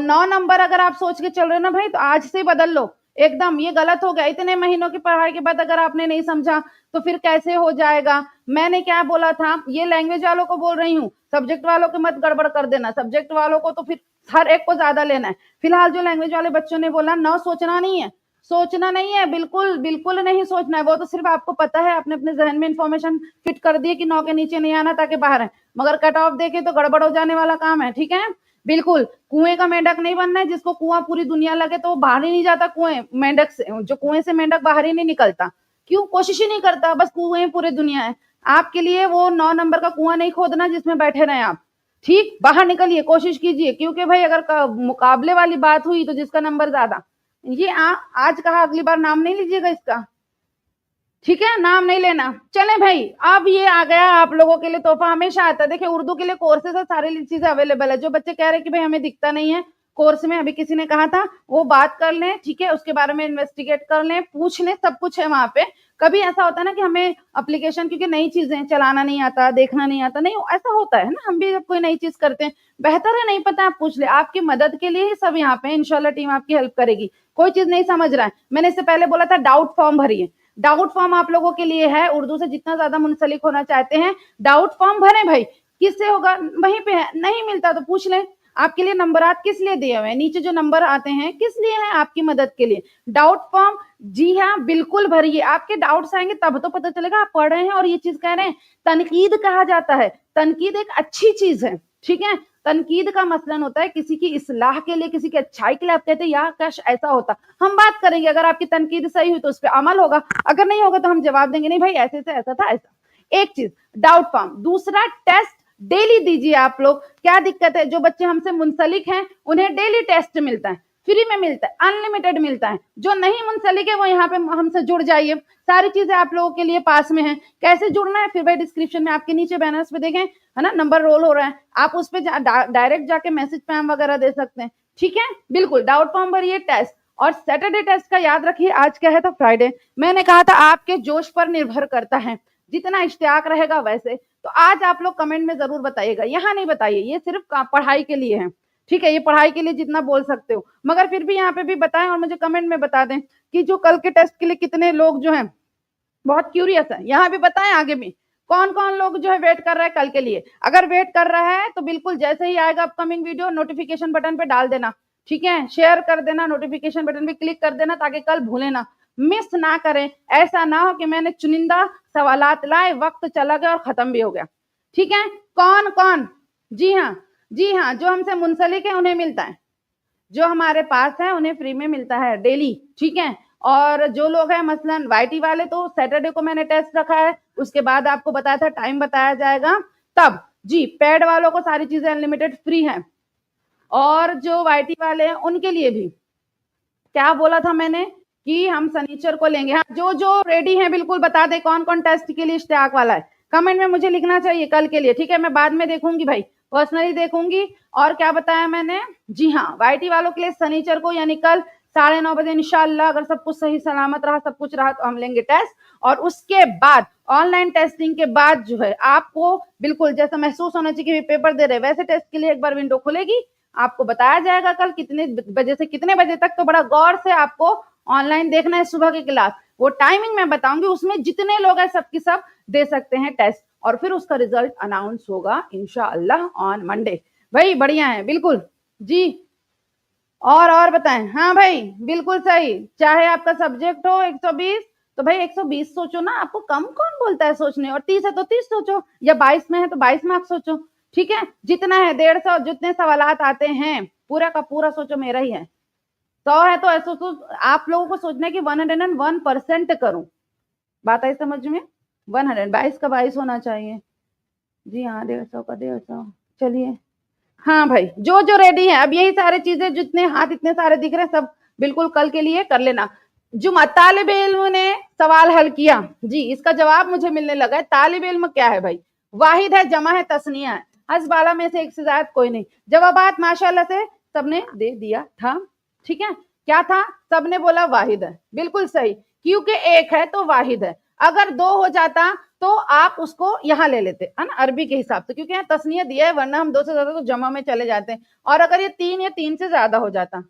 9 नंबर अगर आप सोच के चल रहे हो ना भाई, तो आज से बदल लो एकदम, ये गलत हो गया। इतने महीनों की पढ़ाई के बाद अगर आपने नहीं समझा तो फिर कैसे हो जाएगा? मैंने क्या बोला था, ये लैंग्वेज वालों को बोल रही हूँ, सब्जेक्ट वालों के मत गड़बड़ कर देना। सब्जेक्ट वालों को तो फिर हर एक को ज्यादा लेना है। फिलहाल जो लैंग्वेज वाले बच्चों ने बोला 9 सोचना नहीं है, सोचना नहीं है, बिल्कुल बिल्कुल नहीं सोचना है। वो तो सिर्फ आपको पता है, आपने अपने जहन में इंफॉर्मेशन फिट कर दी कि 9 के नीचे नहीं आना ताकि बाहर है, मगर कट ऑफ देखे तो गड़बड़ हो जाने वाला काम है, ठीक है। बिल्कुल, कुएं का मेंढक नहीं बनना है, जिसको कुआं पूरी दुनिया लगे तो वो बाहर ही नहीं जाता कुएं मेंढक से, जो कुएं से मेंढक बाहर ही नहीं निकलता। क्यों? कोशिश ही नहीं करता, बस कुएं पूरी दुनिया है। आपके लिए वो 9 नंबर का कुआं नहीं खोदना जिसमें बैठे रहे आप, ठीक, बाहर निकलिए, कोशिश कीजिए, क्योंकि भाई अगर मुकाबले वाली बात हुई तो जिसका नंबर ज्यादा, ये आज कहा, अगली बार नाम नहीं लीजिएगा इसका, ठीक है, नाम नहीं लेना। चले भाई, अब ये आ गया आप लोगों के लिए तोहफा, हमेशा आता है। देखिए उर्दू के लिए कोर्सेज है, सारी चीजें अवेलेबल है। जो बच्चे कह रहे हैं कि भाई हमें दिखता नहीं है कोर्स में, अभी किसी ने कहा था, वो बात कर लें, ठीक है, उसके बारे में इन्वेस्टिगेट कर लें, पूछ लें, सब कुछ है वहां पे। कभी ऐसा होता है ना कि हमें एप्लीकेशन, क्योंकि नई चीजें चलाना नहीं आता, देखना नहीं आता, नहीं ऐसा होता है ना, हम भी जब कोई नई चीज करते हैं, बेहतर है नहीं पता आप पूछ ले। आपकी मदद के लिए ही सब यहाँ पे, इंशाल्लाह टीम आपकी हेल्प करेगी। कोई चीज नहीं समझ रहा है, मैंने इससे पहले बोला था डाउट फॉर्म भरिए, डाउट फॉर्म आप लोगों के लिए है। उर्दू से जितना ज्यादा मुंसलिक होना चाहते हैं, डाउट फॉर्म भरें भाई। किससे होगा? वहीं पे है, नहीं मिलता तो पूछ लें। आपके लिए नंबरात किस लिए दिए हुए हैं, नीचे जो नंबर आते हैं किस लिए हैं? आपकी मदद के लिए। डाउट फॉर्म, जी हाँ बिल्कुल भरिए, आपके डाउट्स आएंगे तब तो पता चलेगा आप पढ़ रहे हैं और ये चीज कह रहे हैं। तनकीद कहा जाता है, तनकीद एक अच्छी चीज है, ठीक है। तनकीद का मसलन होता है किसी की इस्लाह के लिए, किसी की अच्छाई के लिए। आप कहते हैं यार काश ऐसा होता, हम बात करेंगे, अगर आपकी तनकीद सही हुई तो उस पर अमल होगा, अगर नहीं होगा तो हम जवाब देंगे नहीं भाई ऐसे से ऐसा था, ऐसा। एक चीज डाउट फॉर्म। दूसरा, टेस्ट डेली दीजिए आप लोग। क्या दिक्कत है? जो बच्चे हमसे मुंसलिक हैं उन्हें डेली टेस्ट मिलता है, फ्री में मिलता है, अनलिमिटेड मिलता है। जो नहीं मुंसलिक है वो यहाँ पे हमसे जुड़ जाइए, सारी चीजें आप लोगों के लिए पास में है। कैसे जुड़ना है फिर भाई, डिस्क्रिप्शन में आपके नीचे बैनर्स पे देखें, है ना, नंबर रोल हो रहा है, आप उस पर डायरेक्ट जाके मैसेज पैम वगैरह दे सकते हैं, ठीक है। बिल्कुल, डाउट फॉर्म भरिए, टेस्ट। और सैटरडे टेस्ट का याद रखिए, आज क्या है? तो फ्राइडे। मैंने कहा था आपके जोश पर निर्भर करता है, जितना इश्तियाक रहेगा वैसे। तो आज आप लोग कमेंट में जरूर बताइएगा, यहाँ नहीं बताइए, ये सिर्फ पढ़ाई के लिए है, ठीक है, ये पढ़ाई के लिए जितना बोल सकते हो, मगर फिर भी यहाँ पे भी बताएं और मुझे कमेंट में बता दें कि जो कल के टेस्ट के लिए कितने लोग जो हैं बहुत क्यूरियस है। यहाँ भी बताएं, आगे भी कौन कौन लोग जो है वेट कर रहा है कल के लिए। अगर वेट कर रहा है तो बिल्कुल जैसे ही आएगा अपकमिंग वीडियो नोटिफिकेशन बटन पे डाल देना, ठीक है, शेयर कर देना, नोटिफिकेशन बटन पे क्लिक कर देना, ताकि कल भूले ना, मिस ना करें। ऐसा ना हो कि मैंने चुनिंदा सवालात लाए, वक्त चला गया और खत्म भी हो गया, ठीक है। कौन कौन, जी हाँ, जी हाँ, जो हमसे मुंसलिक है उन्हें मिलता है, जो हमारे पास है उन्हें फ्री में मिलता है डेली, ठीक है। और जो लोग हैं मसलन वाईटी वाले, तो सैटरडे को मैंने टेस्ट रखा है, उसके बाद आपको बताया था टाइम बताया जाएगा तब। जी, पेड वालों को सारी चीजें अनलिमिटेड फ्री है, और जो वाईटी वाले हैं उनके लिए भी क्या बोला था मैंने कि हम शनिचर को लेंगे। हाँ, जो जो रेडी हैं बिल्कुल बता दे कौन कौन टेस्ट के लिए इश्तियाक वाला है, कमेंट में मुझे लिखना चाहिए कल के लिए, ठीक है। मैं बाद में देखूंगी भाई, पर्सनली देखूंगी। और क्या बताया मैंने, जी हाँ, वाईटी वालों के लिए शनिचर को यानी कल 9:30 बजे इंशाल्लाह, अगर सब कुछ सही सलामत रहा, सब कुछ रहा, तो हम लेंगे टेस्ट। और उसके बाद ऑनलाइन टेस्टिंग के बाद जो है आपको बिल्कुल जैसा महसूस होना चाहिए कि पेपर दे रहे वैसे टेस्ट के लिए एक बार विंडो खुलेगी, आपको बताया जाएगा कल कितने बजे से कितने बजे तक। तो बड़ा गौर से आपको ऑनलाइन देखना है सुबह की क्लास, वो टाइमिंग मैं बताऊंगी, उसमें जितने लोग हैं सबके सब दे सकते हैं टेस्ट, और फिर उसका रिजल्ट अनाउंस होगा इंशाअल्लाह ऑन मंडे। भाई बढ़िया है, बिल्कुल जी। और बताएं, हाँ भाई बिल्कुल सही, चाहे आपका सब्जेक्ट हो 120, तो भाई 120 सोचो ना, आपको कम कौन बोलता है सोचने, और 30 है तो 30 सोचो, या 22 में है तो 22 मार्क्स सोचो, ठीक है। जितना है 150, जितने सवालात आते हैं पूरा का पूरा सोचो मेरा ही है। 100 है तो ऐसा तो आप लोगों को सोचना है कि 101% करूं, बात आई समझ में। 122 का 22 होना चाहिए, जी हाँ, 150 का 150, चलिए। हाँ भाई, जो जो रेडी है, अब यही सारे चीजें जितने हाथ इतने सारे दिख रहे हैं सब बिल्कुल कल के लिए कर लेना। जुमा, तालिब इल्म ने सवाल हल किया, जी इसका जवाब मुझे मिलने लगा है। तालिब इल्म क्या है भाई, वाहिद है, जमा है, तस्निया है, हस्बाला में से एक से ज्यादा कोई नहीं। जवाबात माशाल्लाह से सबने दे दिया था, ठीक है। क्या था, सबने बोला वाहिद है, बिल्कुल सही, क्योंकि एक है तो वाहिद है। अगर 2 हो जाता तो आप उसको यहाँ ले लेते है ना, अरबी के हिसाब से, क्योंकि यहाँ तस्निया दिया है, वरना हम 2 से ज्यादा तो जमा में चले जाते हैं। और अगर ये 3 या 3 से ज्यादा हो जाता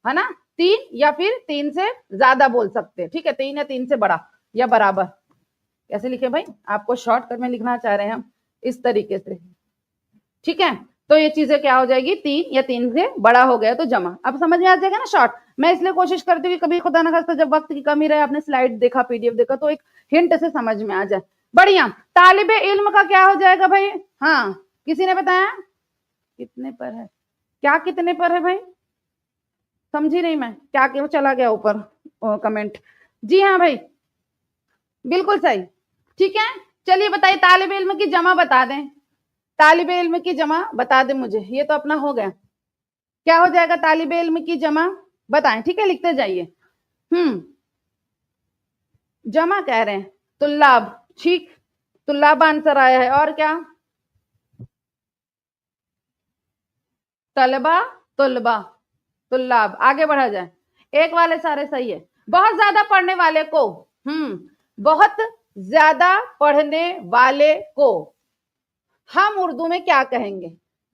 है ना, 3 या फिर 3 से ज्यादा बोल सकते हैं, ठीक है, 3 या 3 से बड़ा या बराबर, कैसे लिखे भाई, आपको शॉर्टकट में लिखना चाह रहे हैं हम इस तरीके से, ठीक है। तो ये चीजें क्या हो जाएगी, 3 या 3 से बड़ा हो गया तो जमा, अब समझ में आ जाएगा ना शॉर्ट। मैं इसलिए कोशिश करती हूँ कि कभी खुदा ना खास्ता जब वक्त की कमी रहे, आपने स्लाइड देखा, पीडीएफ देखा, तो एक हिंट से समझ में आ जाए। बढ़िया, तालिबे इल्म का क्या हो जाएगा भाई, हाँ किसी ने बताया कितने पर है, क्या कितने पर है भाई, समझी नहीं मैं, क्या क्यों चला गया ऊपर कमेंट। जी हाँ भाई, बिल्कुल सही, ठीक है। चलिए बताइए, तालिबे इल्म की जमा बता दें, तालिबे इल्म की जमा बता दें मुझे, ये तो अपना हो गया, क्या हो जाएगा तालिबे इल्म की जमा बताएं, ठीक है, लिखते जाइए। जमा कह रहे हैं, तुल्लाब, ठीक, तुल्लाब आंसर आया है, और क्या, तलबा, तुलबा, तुल्लाब, आगे बढ़ा जाए। एक वाले सारे सही है, बहुत ज्यादा पढ़ने वाले को, बहुत ज्यादा पढ़ने वाले को हम उर्दू में क्या कहेंगे,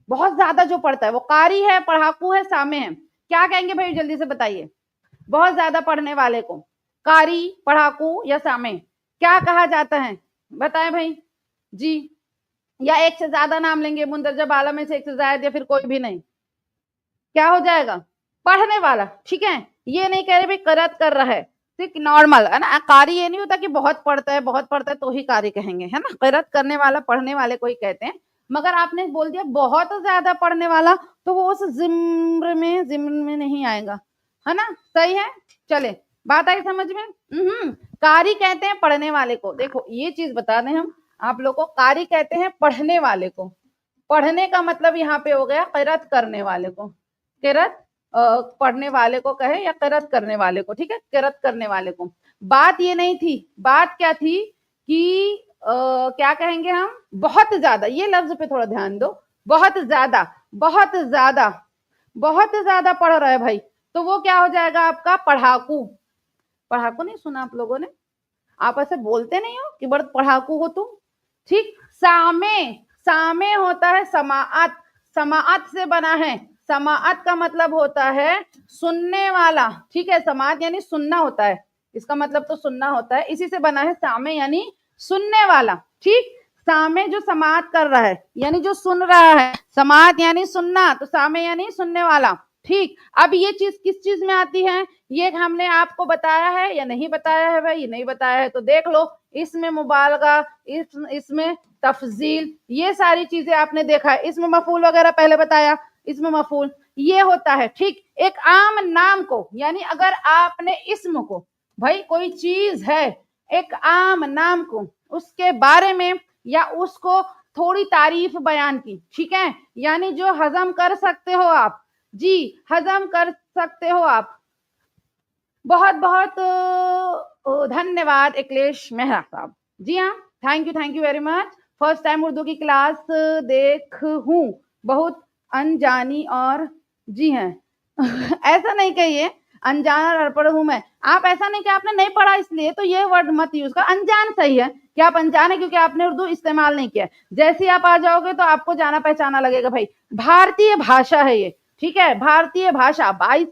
बहुत ज्यादा जो पढ़ता है वो कारी है, पढ़ाकू है, सामे है, क्या कहेंगे भाई जल्दी से बताइए। बहुत ज्यादा पढ़ने वाले को कारी, पढ़ाकू या सामे क्या कहा जाता है, बताएं भाई जी। या एक से ज्यादा नाम लेंगे, मुंदरजा बाला में से एक से ज्यादा, या फिर कोई भी नहीं, क्या हो जाएगा, पढ़ने वाला, ठीक है। ये नहीं कह रहे भाई करत कर रहा है, ठीक, नॉर्मल है ना, कारी ये नहीं होता कि बहुत पढ़ता है, बहुत पढ़ता है तो ही कारी कहेंगे, है ना, करत करने वाला, पढ़ने वाले को ही कहते हैं। मगर आपने बोल दिया बहुत ज्यादा पढ़ने वाला, तो वो उस जिम्र में नहीं आएगा, है ना, सही है। चले, बात आई समझ में। कारी कहते हैं पढ़ने वाले को, देखो ये चीज बता दें हम आप लोग को, कारी कहते हैं पढ़ने वाले को, पढ़ने का मतलब यहाँ पे हो गया किरात करने वाले को, किरात पढ़ने वाले को कहे या किरात करने वाले को, ठीक है, किरात करने वाले को। बात ये नहीं थी, बात क्या थी कि क्या कहेंगे हम, बहुत ज्यादा, ये लफ्ज पे थोड़ा ध्यान दो, बहुत ज्यादा, बहुत ज्यादा, बहुत ज्यादा पढ़ रहा है भाई, तो वो क्या हो जाएगा आपका पढ़ाकू। पढ़ाकू नहीं सुना आप लोगों ने, आप ऐसे बोलते नहीं हो कि बड़ा पढ़ाकू हो तुम। ठीक, सामे, सामे होता है समाअत, समाअत से बना है। समाअत का मतलब होता है सुनने वाला। ठीक है, समाअत यानी सुनना होता है, इसका मतलब तो सुनना होता है, इसी से बना है सामे यानी सुनने वाला। ठीक, सामे जो समाअत कर रहा है यानी जो सुन रहा है, समाअत यानी सुनना, तो सामे यानी सुनने वाला। ठीक, अब ये चीज किस चीज में आती है, ये हमने आपको बताया है या नहीं बताया है भाई? ये नहीं बताया है तो देख लो, इसमें मुबालगा, इसमें तफजील, ये सारी चीजें आपने देखा है। इसमें मफूल वगैरह पहले बताया, इसमें मफूल ये होता है। ठीक, एक आम नाम को, यानी अगर आपने इस्म को, भाई कोई चीज है, एक आम नाम को, उसके बारे में या उसको थोड़ी तारीफ बयान की, ठीक है, यानी जो हजम कर सकते हो आप, जी हजम कर सकते हो आप। बहुत बहुत धन्यवाद अखिलेश मेहरा साहब। जी हाँ, thank you very much. First time Urdu की क्लास देख हूँ, बहुत अनजानी और जी हैं ऐसा नहीं कहिए अनजान और अनपढ़ हूं मैं। आप ऐसा नहीं कि आपने नहीं पढ़ा इसलिए तो ये वर्ड मत यूज कर। अनजान सही है कि आप अनजान है क्योंकि आपने उर्दू इस्तेमाल नहीं किया। जैसे ही आप आ जाओगे तो आपको जाना पहचाना लगेगा। भाई भारतीय भाषा है ये, ठीक है, भारतीय भाषा 22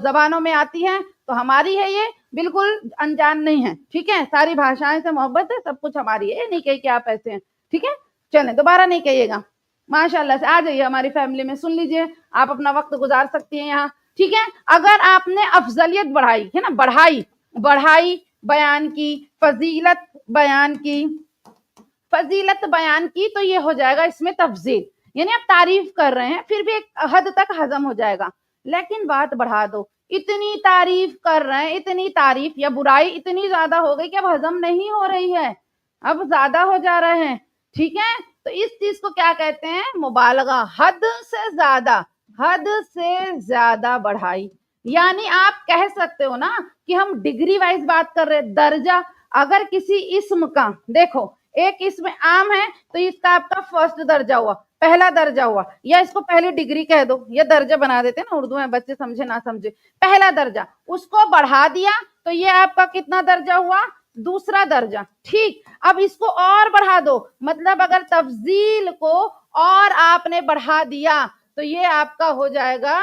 जबानों में आती है, तो हमारी है ये, बिल्कुल अनजान नहीं है। ठीक है, सारी भाषाएं से मोहब्बत है, सब कुछ हमारी है, ये नहीं कही कि आप ऐसे हैं। ठीक है, चलें दोबारा नहीं कहिएगा। माशाल्लाह से आ जाइए हमारी फैमिली में, सुन लीजिए, आप अपना वक्त गुजार सकती हैं यहाँ। ठीक है, अगर आपने अफजलियत बढ़ाई है ना, बढ़ाई, बढ़ाई बयान की, फजीलत बयान की, फजीलत बयान की, तो ये हो जाएगा इसमें तफजील, यानी आप तारीफ कर रहे हैं, फिर भी एक हद तक हजम हो जाएगा। लेकिन बात बढ़ा दो, इतनी तारीफ कर रहे हैं, इतनी तारीफ या बुराई इतनी ज्यादा हो गई कि अब हजम नहीं हो रही है, अब ज्यादा हो जा रहे हैं। ठीक है, तो इस चीज को क्या कहते हैं, मुबालगा, हद से ज्यादा, हद से ज्यादा बढ़ाई। यानी आप कह सकते हो ना कि हम डिग्री वाइज बात कर रहे हैं, दर्जा। अगर किसी इस्म का, देखो एक इसमें आम है तो इसका आपका फर्स्ट दर्जा हुआ, पहला दर्जा हुआ, या इसको पहली डिग्री कह दो, या दर्जा बना देते हैं ना उर्दू में, बच्चे समझे ना समझे, पहला दर्जा, उसको बढ़ा दिया तो ये आपका कितना दर्जा हुआ, दूसरा दर्जा। ठीक, अब इसको और बढ़ा दो, मतलब अगर तफजील को और आपने बढ़ा दिया तो ये आपका हो जाएगा,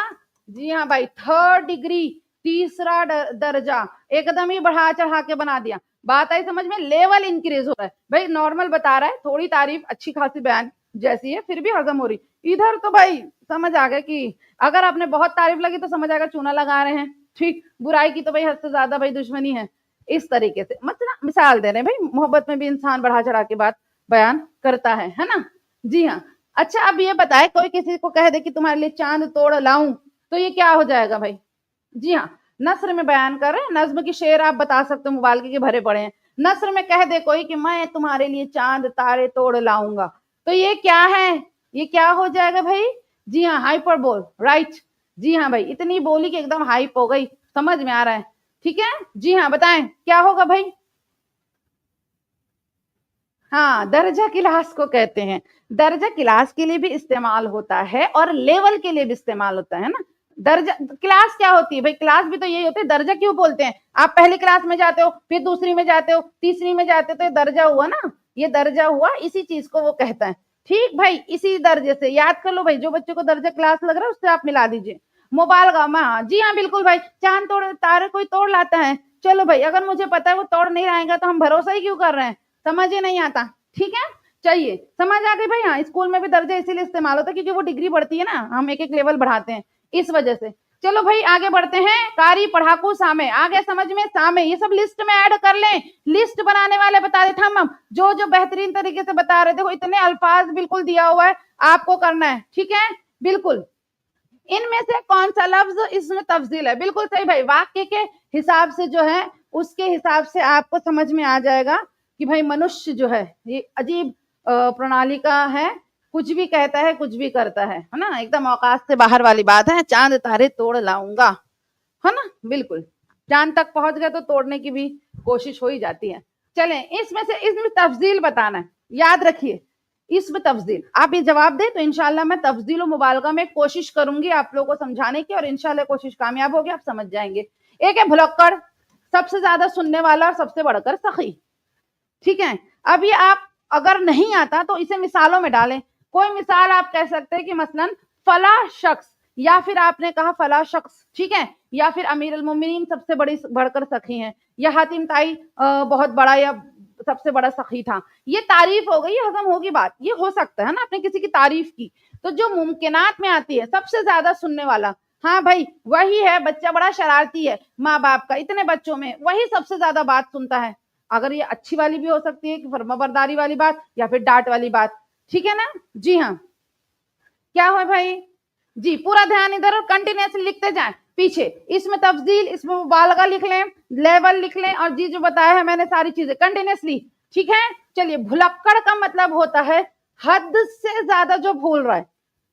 जी हाँ भाई, थर्ड डिग्री, तीसरा दर्जा, एकदम ही बढ़ा चढ़ा के बना दिया। बात आई समझ में, लेवल इंक्रीज हो रहा है। भाई नॉर्मल बता रहा है, थोड़ी तारीफ अच्छी खासी बयान जैसी है, फिर भी हजम हो रही। इधर तो भाई समझ आ गया कि अगर आपने बहुत तारीफ लगी तो समझ आएगा चूना लगा रहे हैं। ठीक, बुराई की तो भाई हद से ज्यादा भाई दुश्मनी है। इस तरीके से मतलब मिसाल दे रहे हैं भाई, मोहब्बत में भी इंसान बढ़ा चढ़ा के बात बयान करता है ना। जी हाँ, अच्छा अब ये बताए, कोई किसी को कह दे कि तुम्हारे लिए चांद तोड़ लाऊं, तो ये क्या हो जाएगा भाई? जी हाँ, नस्र में बयान कर रहे हैं, नज्म की शेर आप बता सकते हो, मुबालगे के भरे पड़े हैं। नस्र में कह दे कोई कि मैं तुम्हारे लिए चांद तारे तोड़ लाऊंगा, तो ये क्या है, ये क्या हो जाएगा भाई? जी हाँ, हाइपर बोल, राइट। जी हाँ भाई, इतनी बोली कि एकदम हाइप हो गई, समझ में आ रहा है। ठीक है, जी हाँ बताएं क्या होगा भाई? हाँ, दर्जा क्लास को कहते हैं। दर्जा क्लास के लिए भी इस्तेमाल होता है और लेवल के लिए भी इस्तेमाल होता है ना। दर्जा क्लास क्या होती है भाई? क्लास भी तो यही होती है। दर्जा क्यों बोलते हैं? आप पहली क्लास में जाते हो, फिर दूसरी में जाते हो, तीसरी में जाते हो, तो ये दर्जा हुआ ना, ये दर्जा हुआ, इसी चीज को वो कहता है। ठीक भाई, इसी दर्जे से याद कर लो भाई, जो बच्चे को दर्जा क्लास लग रहा है उससे आप मिला दीजिए। मुबालगा में, हाँ जी हाँ बिल्कुल भाई, चांद तोड़ तारे कोई तोड़ लाता है, चलो भाई, अगर मुझे पता है वो तोड़ नहीं लाएगा तो हम भरोसा ही क्यों कर रहे हैं? समझ ही नहीं आता। ठीक है, चाहिए समझ आ गई भाई। हाँ, स्कूल में भी दर्जा इसीलिए इस्तेमाल होता है क्योंकि वो डिग्री बढ़ती है ना, हम एक एक लेवल बढ़ाते हैं, इस वजह से। चलो भाई आगे बढ़ते हैं। कारी, पढ़ाकू, सामे, आ गया समझ में? सामे ये सब लिस्ट में ऐड कर लें, लिस्ट बनाने वाले बता देते हम जो जो बेहतरीन तरीके से बता रहे थे, वो इतने अल्फाज बिल्कुल दिया हुआ है, आपको करना है। ठीक है, बिल्कुल। इनमें से कौन सा लफ्ज इसमें तफजील है? बिल्कुल सही भाई, वाक्य के हिसाब से जो है उसके हिसाब से आपको समझ में आ जाएगा कि भाई मनुष्य जो है ये अजीब प्रणाली का है, कुछ भी कहता है, कुछ भी करता है ना, एकदम औकात से बाहर वाली बात है। चांद तारे तोड़ लाऊंगा, है ना, बिल्कुल। चांद तक पहुंच गए तो तोड़ने की भी कोशिश हो ही जाती है। चलें, इसमें से इसमें तफजील बताना है, याद रखिए, इसमें तफजील आप ये जवाब दे तो इंशाल्लाह मैं तफजील और मुबालगा में कोशिश करूंगी आप लोगों को समझाने की, और इंशाल्लाह कोशिश कामयाब होगी, आप समझ जाएंगे। एक है भुलक्कड़, सबसे ज्यादा सुनने वाला और सबसे बढ़कर सखी। ठीक है। अब ये आप अगर नहीं आता तो इसे मिसालों में डालें। कोई मिसाल आप कह सकते हैं कि मसलन फला शख्स, या फिर आपने कहा फला शख्स, ठीक है, या फिर अमीर अल मोमिनीन सबसे बड़ी बढ़कर सखी हैं, या हातिम ताई बहुत बड़ा या सबसे बड़ा सखी था। ये तारीफ हो गई, हजम होगी बात, ये हो सकता है ना आपने किसी की तारीफ की। तो जो मुमकिनात में आती है सबसे ज्यादा सुनने वाला, हाँ भाई वही है, बच्चा बड़ा शरारती है, माँ बाप का इतने बच्चों में वही सबसे ज्यादा बात सुनता है। अगर ये अच्छी वाली भी हो सकती है कि फर्माबरदारी वाली बात, या फिर डांट वाली बात, ठीक है ना। जी हाँ, क्या हो भाई जी, पूरा ध्यान इधर और कंटिन्यूसली लिखते जाएं पीछे, इसमें तफजील, इसमें मुबालगा लिख लें, लेवल लिख लें, और जी जो बताया है मैंने सारी चीजें कंटिन्यूसली, ठीक है। चलिए, भुलक्कड़ का मतलब होता है हद से ज्यादा जो भूल रहा है,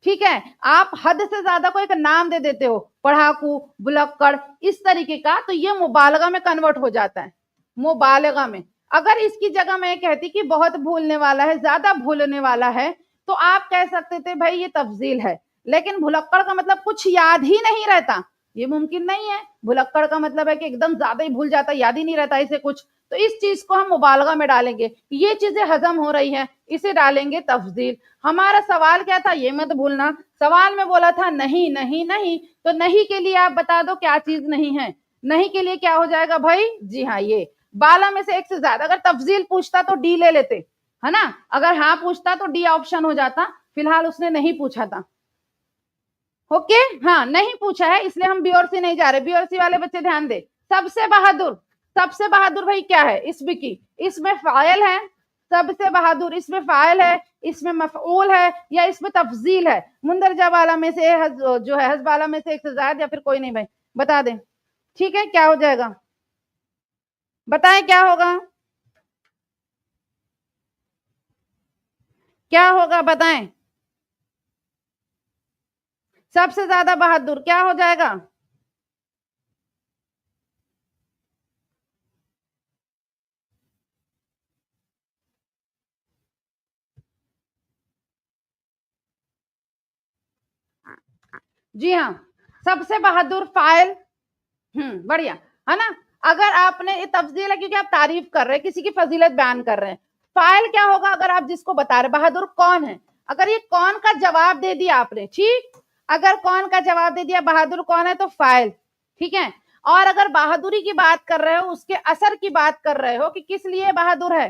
ठीक है। आप हद से ज्यादा को एक नाम दे देते हो, पढ़ाकू, भुलक्कड़, इस तरीके का, तो ये मुबालगा में कन्वर्ट हो जाता है। मुबालगा में अगर इसकी जगह मैं कहती कि बहुत भूलने वाला है, ज्यादा भूलने वाला है, तो आप कह सकते थे भाई ये तफजील है। लेकिन भुलक्कड़ का मतलब कुछ याद ही नहीं रहता, ये मुमकिन नहीं है। भुलक्कड़ का मतलब है कि एकदम ज्यादा ही भूल जाता, याद ही नहीं रहता इसे कुछ, तो इस चीज को हम मुबालगा में डालेंगे। ये चीजें हजम हो रही है, इसे डालेंगे तफजील। हमारा सवाल क्या था, ये मत भूलना, सवाल में बोला था नहीं नहीं नहीं, तो नहीं के लिए आप बता दो क्या चीज नहीं है। नहीं के लिए क्या हो जाएगा भाई, जी हाँ, ये बाला में से एक से ज्यादा। अगर तफजील पूछता तो डी ले लेते, है ना, अगर हाँ पूछता तो डी ऑप्शन हो जाता, फिलहाल उसने नहीं पूछा था। ओके, हाँ नहीं पूछा है, इसलिए हम बी और सी नहीं जा रहे। बी और सी वाले बच्चे ध्यान दे। सबसे बहादुर, सबसे बहादुर भाई क्या है, इसमें की, इसमें फाइल है, सबसे बहादुर इसमें फाइल है, इसमें मफऊल है, या इसमें तफजील है। मुंदरजा वाला में से जो है हजबाला में से एक से ज्यादा, या फिर कोई नहीं भाई, बता दे, ठीक है, क्या हो जाएगा, बताएं क्या होगा, क्या होगा बताएं। सबसे ज्यादा बहादुर क्या हो जाएगा, जी हाँ, सबसे बहादुर फाइल, बढ़िया, है ना। अगर आपने ये तफजील है क्योंकि आप तारीफ कर रहे हैं, किसी की फजीलत बयान कर रहे हैं। फाइल क्या होगा, अगर आप जिसको बता रहे बहादुर कौन है, अगर ये कौन का जवाब दे दिया आपने, ठीक, अगर कौन का जवाब दे दिया बहादुर कौन है तो फाइल, ठीक है। और अगर बहादुरी की बात कर रहे हो, उसके असर की बात कर रहे हो कि किस लिए बहादुर है,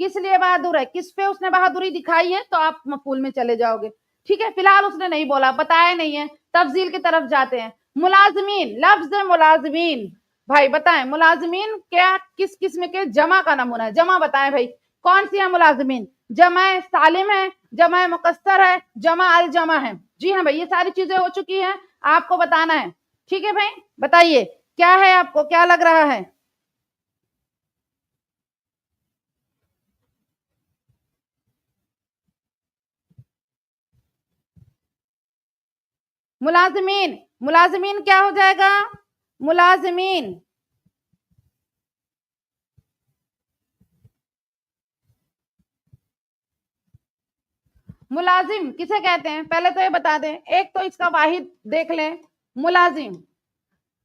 किस लिए बहादुर है, किस पे उसने बहादुरी दिखाई है, तो आप मफूल में चले जाओगे, ठीक है। फिलहाल उसने नहीं बोला, बताया नहीं है, तफजील की तरफ जाते हैं। मुलाजमीन, लफ्ज मुलाजमीन, भाई बताएं मुलाजमीन क्या किस किस्म के जमा का नमूना है, जमा बताएं भाई, कौन सी है मुलाजमीन, जमा सालिम है, जमा मुकस्सर है, जमा अल जमा है। जी हाँ भाई, ये सारी चीजें हो चुकी हैं, आपको बताना है, ठीक है भाई, बताइए क्या है, आपको क्या लग रहा है। मुलाजमीन, मुलाजमीन क्या हो जाएगा, मुलाजमीन, मुलाजिम किसे कहते हैं पहले तो ये बता दें, एक तो इसका वाहिद देख लें, मुलाजिम,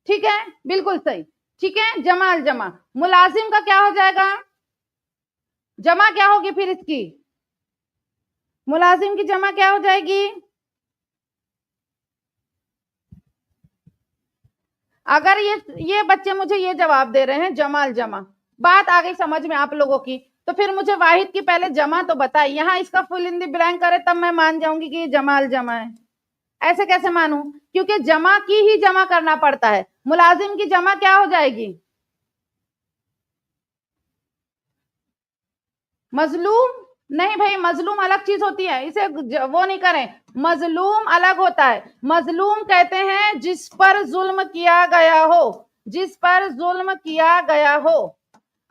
ठीक है, बिल्कुल सही, ठीक है। जमाल जमा, मुलाजिम का क्या हो जाएगा, जमा क्या होगी फिर इसकी, मुलाजिम की जमा क्या हो जाएगी, अगर ये बच्चे मुझे ये जवाब दे रहे हैं जमाल जमा, बात आ गई समझ में आप लोगों की, तो फिर मुझे वाहिद की पहले जमा तो बताए, यहां इसका फुल इन द ब्लैंक करे तब मैं मान जाऊंगी कि ये जमाल जमा है। ऐसे कैसे मानूं, क्योंकि जमा की ही जमा करना पड़ता है, मुलाजिम की जमा क्या हो जाएगी, मजलूम, नहीं भाई मजलूम अलग चीज होती है, इसे वो नहीं करें, मजलूम अलग होता है। मजलूम कहते हैं जिस पर जुल्म किया गया हो, जिस पर जुल्म किया गया हो।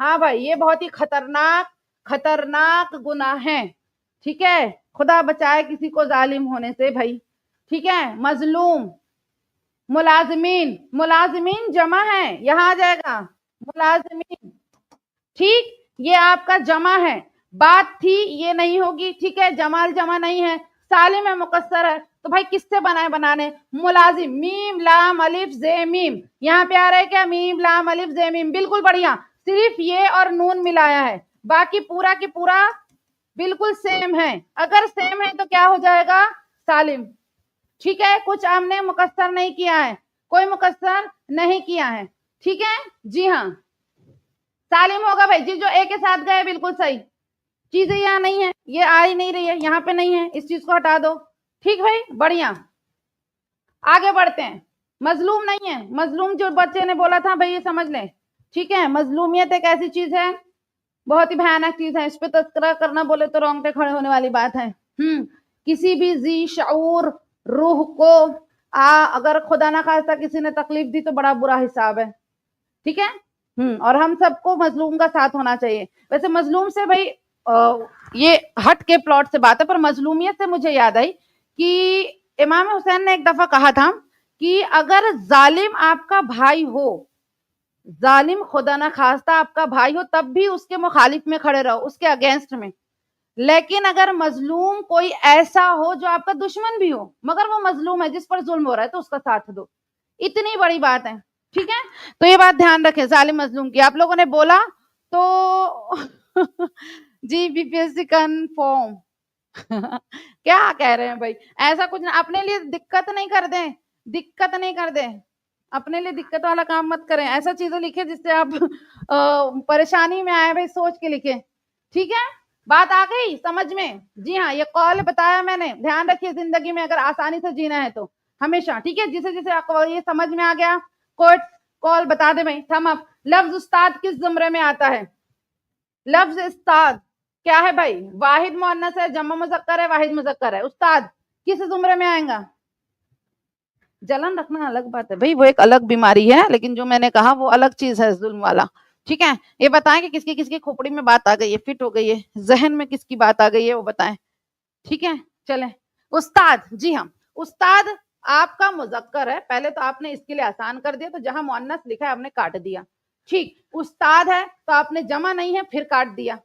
हाँ भाई, ये बहुत ही खतरनाक खतरनाक गुनाह है, ठीक है, खुदा बचाए किसी को जालिम होने से भाई, ठीक है। मजलूम, मुलाजमीन, मुलाजमीन जमा है, यहां आ जाएगा मुलाजमीन, ठीक, ये आपका जमा है, बात थी ये नहीं होगी, ठीक है, जमाल जमा नहीं है, सालिम है, मुकस्सर है, तो भाई किससे बनाए बनाने, मुलाजिम, मीम लाम अलिफ जे मीम, यहाँ पे आ रहा है क्या, मीम लाम अलिफ जे मीम, बिल्कुल बढ़िया, सिर्फ ये और नून मिलाया है, बाकी पूरा की पूरा बिल्कुल सेम है। अगर सेम है तो क्या हो जाएगा, सालिम। ठीक है, कुछ हमने मुकस्सर नहीं किया है, कोई मुकस्सर नहीं किया है। ठीक है जी हाँ, सालिम होगा भाई जी। जो ए के साथ गए बिल्कुल सही। चीजें यहाँ नहीं है, ये आ ही नहीं रही है, यहाँ पे नहीं है, इस चीज को हटा दो। ठीक भाई, बढ़िया। आगे बढ़ते हैं। मजलूम नहीं है, मजलूम जो बच्चे ने बोला था भाई ये समझ लें। ठीक है, मजलूमियत एक ऐसी चीज है, बहुत ही भयानक चीज है, इस पे तस्करा करना बोले तो रोंगटे खड़े होने वाली बात है। किसी भी जी शऊर रूह को अगर खुदा ना खास्ता किसी ने तकलीफ दी तो बड़ा बुरा हिसाब है। ठीक है, और हम सबको मजलूम का साथ होना चाहिए। वैसे मजलूम से भाई ये हट के प्लॉट से बात है, पर मजलूमियत से मुझे याद आई कि इमाम हुसैन ने एक दफा कहा था कि अगर जालिम आपका भाई हो, जालिम खुदा ना खास्ता आपका भाई हो, तब भी उसके मुखालिफ में खड़े रहो, उसके अगेंस्ट में। लेकिन अगर मजलूम कोई ऐसा हो जो आपका दुश्मन भी हो, मगर वो मजलूम है, जिस पर जुल्म हो रहा है, तो उसका साथ दो। इतनी बड़ी बात है। ठीक है, तो ये बात ध्यान रखें जालिम मजलूम की। आप लोगों ने बोला तो जी बीपीएससी कन्फर्म। क्या कह रहे हैं भाई, ऐसा कुछ ना, अपने लिए दिक्कत नहीं कर दें, दिक्कत नहीं कर दें, अपने लिए दिक्कत वाला काम मत करें। ऐसा चीजें लिखे जिससे आप परेशानी में आए, भाई सोच के लिखे। ठीक है, बात आ गई समझ में। जी हाँ, ये कॉल बताया मैंने, ध्यान रखिए जिंदगी में अगर आसानी से जीना है तो हमेशा। ठीक है, जिसे जिसे आपको ये समझ में आ गया कोट कॉल बता दे भाई, थम अप। लफ्ज उस्ताद किस जुमरे में आता है? लफ्ज उस्ताद क्या है भाई? वाहिद मुअन्नस है, जमा मुजक्कर है, वाहिद मुजक्कर है। उस्ताद किस जुमरे में आएगा? जलन रखना अलग बात है भाई, वो एक अलग बीमारी है, लेकिन जो मैंने कहा वो अलग चीज है, जुल्म वाला। ठीक है, ये बताएं कि किसकी किसकी खोपड़ी में बात आ गई है, फिट हो गई है, जहन में किसकी बात आ गई है, वो बताएं। ठीक है, चलें। उस्ताद, जी हाँ, उस्ताद आपका मुजक्कर है। पहले तो आपने इसके लिए आसान कर दिया, तो जहां मुअन्नस लिखा है आपने काट दिया। ठीक, उस्ताद है तो आपने जमा नहीं है, फिर काट दिया।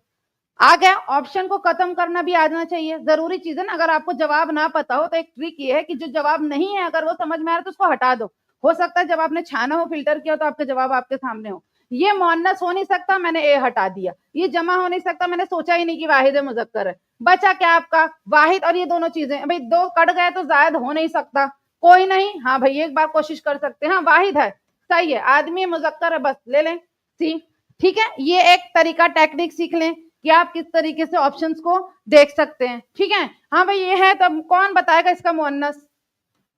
आ गया, ऑप्शन को खत्म करना भी आ जाना चाहिए, जरूरी चीज है ना। अगर आपको जवाब ना पता हो तो एक ट्रिक ये है कि जो जवाब नहीं है अगर वो समझ में आ रहा है तो उसको हटा दो। हो सकता है जब आपने छाना हो, फिल्टर किया हो, तो आपके जवाब आपके सामने हो। ये मुअन्नस हो नहीं सकता, मैंने ए हटा दिया। ये जमा हो नहीं सकता, मैंने सोचा ही नहीं कि वाहिद मुजक्कर है। बचा क्या आपका? वाहिद और ये दोनों चीजें। भाई दो कट गए तो जायद हो नहीं सकता, कोई नहीं। हाँ भाई, एक बार कोशिश कर सकते हैं। हाँ, वाहिद है, सही है, आदमी मुजक्कर है, बस ले लें सी। ठीक है, ये एक तरीका, टेक्निक सीख लें कि आप किस तरीके से ऑप्शंस को देख सकते हैं। ठीक है, हाँ भाई ये है, तब कौन बताएगा इसका मुअन्नस?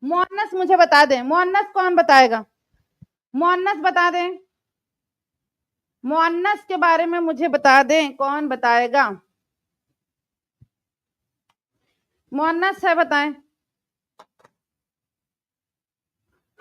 मुअन्नस मुझे बता दें, मुअन्नस कौन बताएगा? मुअन्नस बता दें, मुअन्नस के बारे में मुझे बता दें, कौन बताएगा? मुअन्नस है, बताएं।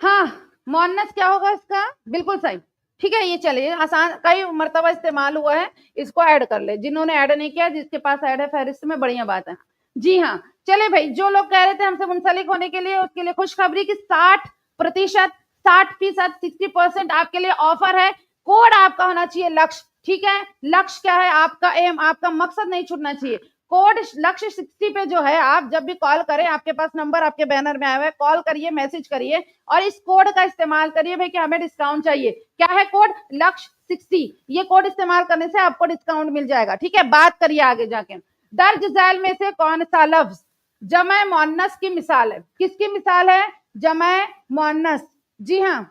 हाँ, मुअन्नस क्या होगा इसका? बिल्कुल सही। ठीक है, ये चलिए आसान, कई मर्तबा इस्तेमाल हुआ है, इसको ऐड कर ले। जिन्होंने ऐड नहीं किया, जिसके पास ऐड है फहरिस्त में, बढ़िया बात है। जी हाँ, चले भाई, जो लोग कह रहे थे हमसे मुंसलिक होने के लिए, उसके लिए खुशखबरी कि 60%, 60%, 60% आपके लिए ऑफर है। कोड आपका होना चाहिए लक्ष्य। ठीक है, लक्ष्य क्या है? आपका एम, आपका मकसद नहीं छूटना चाहिए। कोड लक्ष्य 60 पे जो है, आप जब भी कॉल करें, आपके पास नंबर आपके बैनर में आया हुआ है, कॉल करिए, मैसेज करिए और इस कोड का इस्तेमाल करिए भाई कि हमें डिस्काउंट चाहिए। क्या है कोड? लक्ष्य 60। ये कोड इस्तेमाल करने से आपको डिस्काउंट मिल जाएगा। ठीक है, बात करिए आगे जाके। दर्ज झैल में से कौन सा लफ्ज जमा मुअन्नस की मिसाल है? किसकी मिसाल है? जमा मुअन्नस। जी हाँ,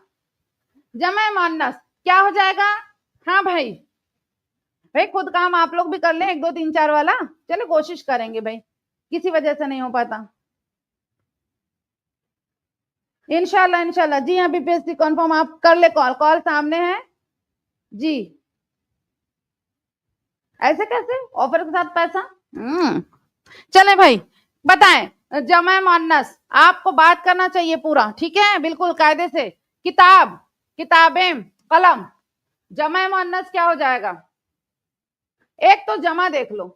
जमा मुअन्नस क्या हो जाएगा? हाँ भाई, भाई खुद काम आप लोग भी कर लें, 1 2 3 4 वाला। चलो कोशिश करेंगे भाई, किसी वजह से नहीं हो पाता। इंशाल्लाह इंशाल्लाह। जी हाँ, बीपीएससी कन्फर्म। आप कर ले कॉल, कॉल सामने है जी। ऐसे कैसे ऑफर के साथ पैसा? चले भाई, बताएं। जमा मुअन्नस आपको बात करना चाहिए पूरा, ठीक है, बिल्कुल कायदे से। किताब, किताबें, कलम। जमा मुअन्नस क्या हो जाएगा? एक तो जमा देख लो।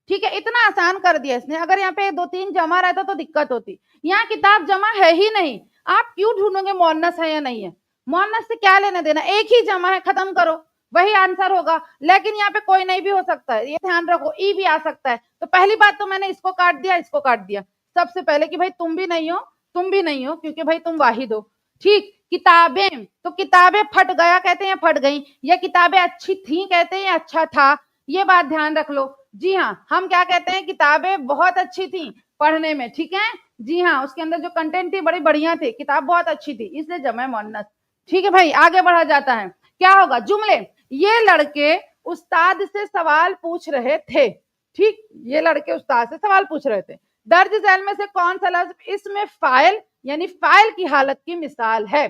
ठीक है, इतना आसान कर दिया इसने। अगर यहाँ पे 2 3 जमा रहता तो दिक्कत होती। यहाँ किताब जमा है ही नहीं, आप क्यों ढूंढोगे मुअन्नस है या नहीं है? मुअन्नस से क्या लेना देना, एक ही जमा है, खत्म करो, वही आंसर होगा। लेकिन यहाँ पे कोई नहीं भी हो सकता है, ये ध्यान रखो, ई भी आ सकता है। तो पहली बात तो मैंने इसको काट दिया, इसको काट दिया सबसे पहले कि भाई तुम भी नहीं हो, तुम भी नहीं हो, क्योंकि भाई तुम वाहिद हो। ठीक, किताबें, तो किताबें फट गया कहते हैं, फट गई। या किताबें अच्छी थी कहते हैं, अच्छा था। ये बात ध्यान रख लो। जी हाँ, हम क्या कहते हैं, किताबें बहुत अच्छी थी पढ़ने में, ठीक है। जी हाँ, उसके अंदर जो कंटेंट थी बड़ी बढ़िया थे, किताब बहुत अच्छी थी, इसलिए जमे मुअन्नस। ठीक है भाई, आगे बढ़ा जाता है। क्या होगा, जुमले। ये लड़के उस्ताद से सवाल पूछ रहे थे। ठीक, ये लड़के उस्ताद से सवाल पूछ रहे थे। दर्ज झैल में से कौन सा लफ्ज इसमें फाइल यानी फाइल की हालत की मिसाल है।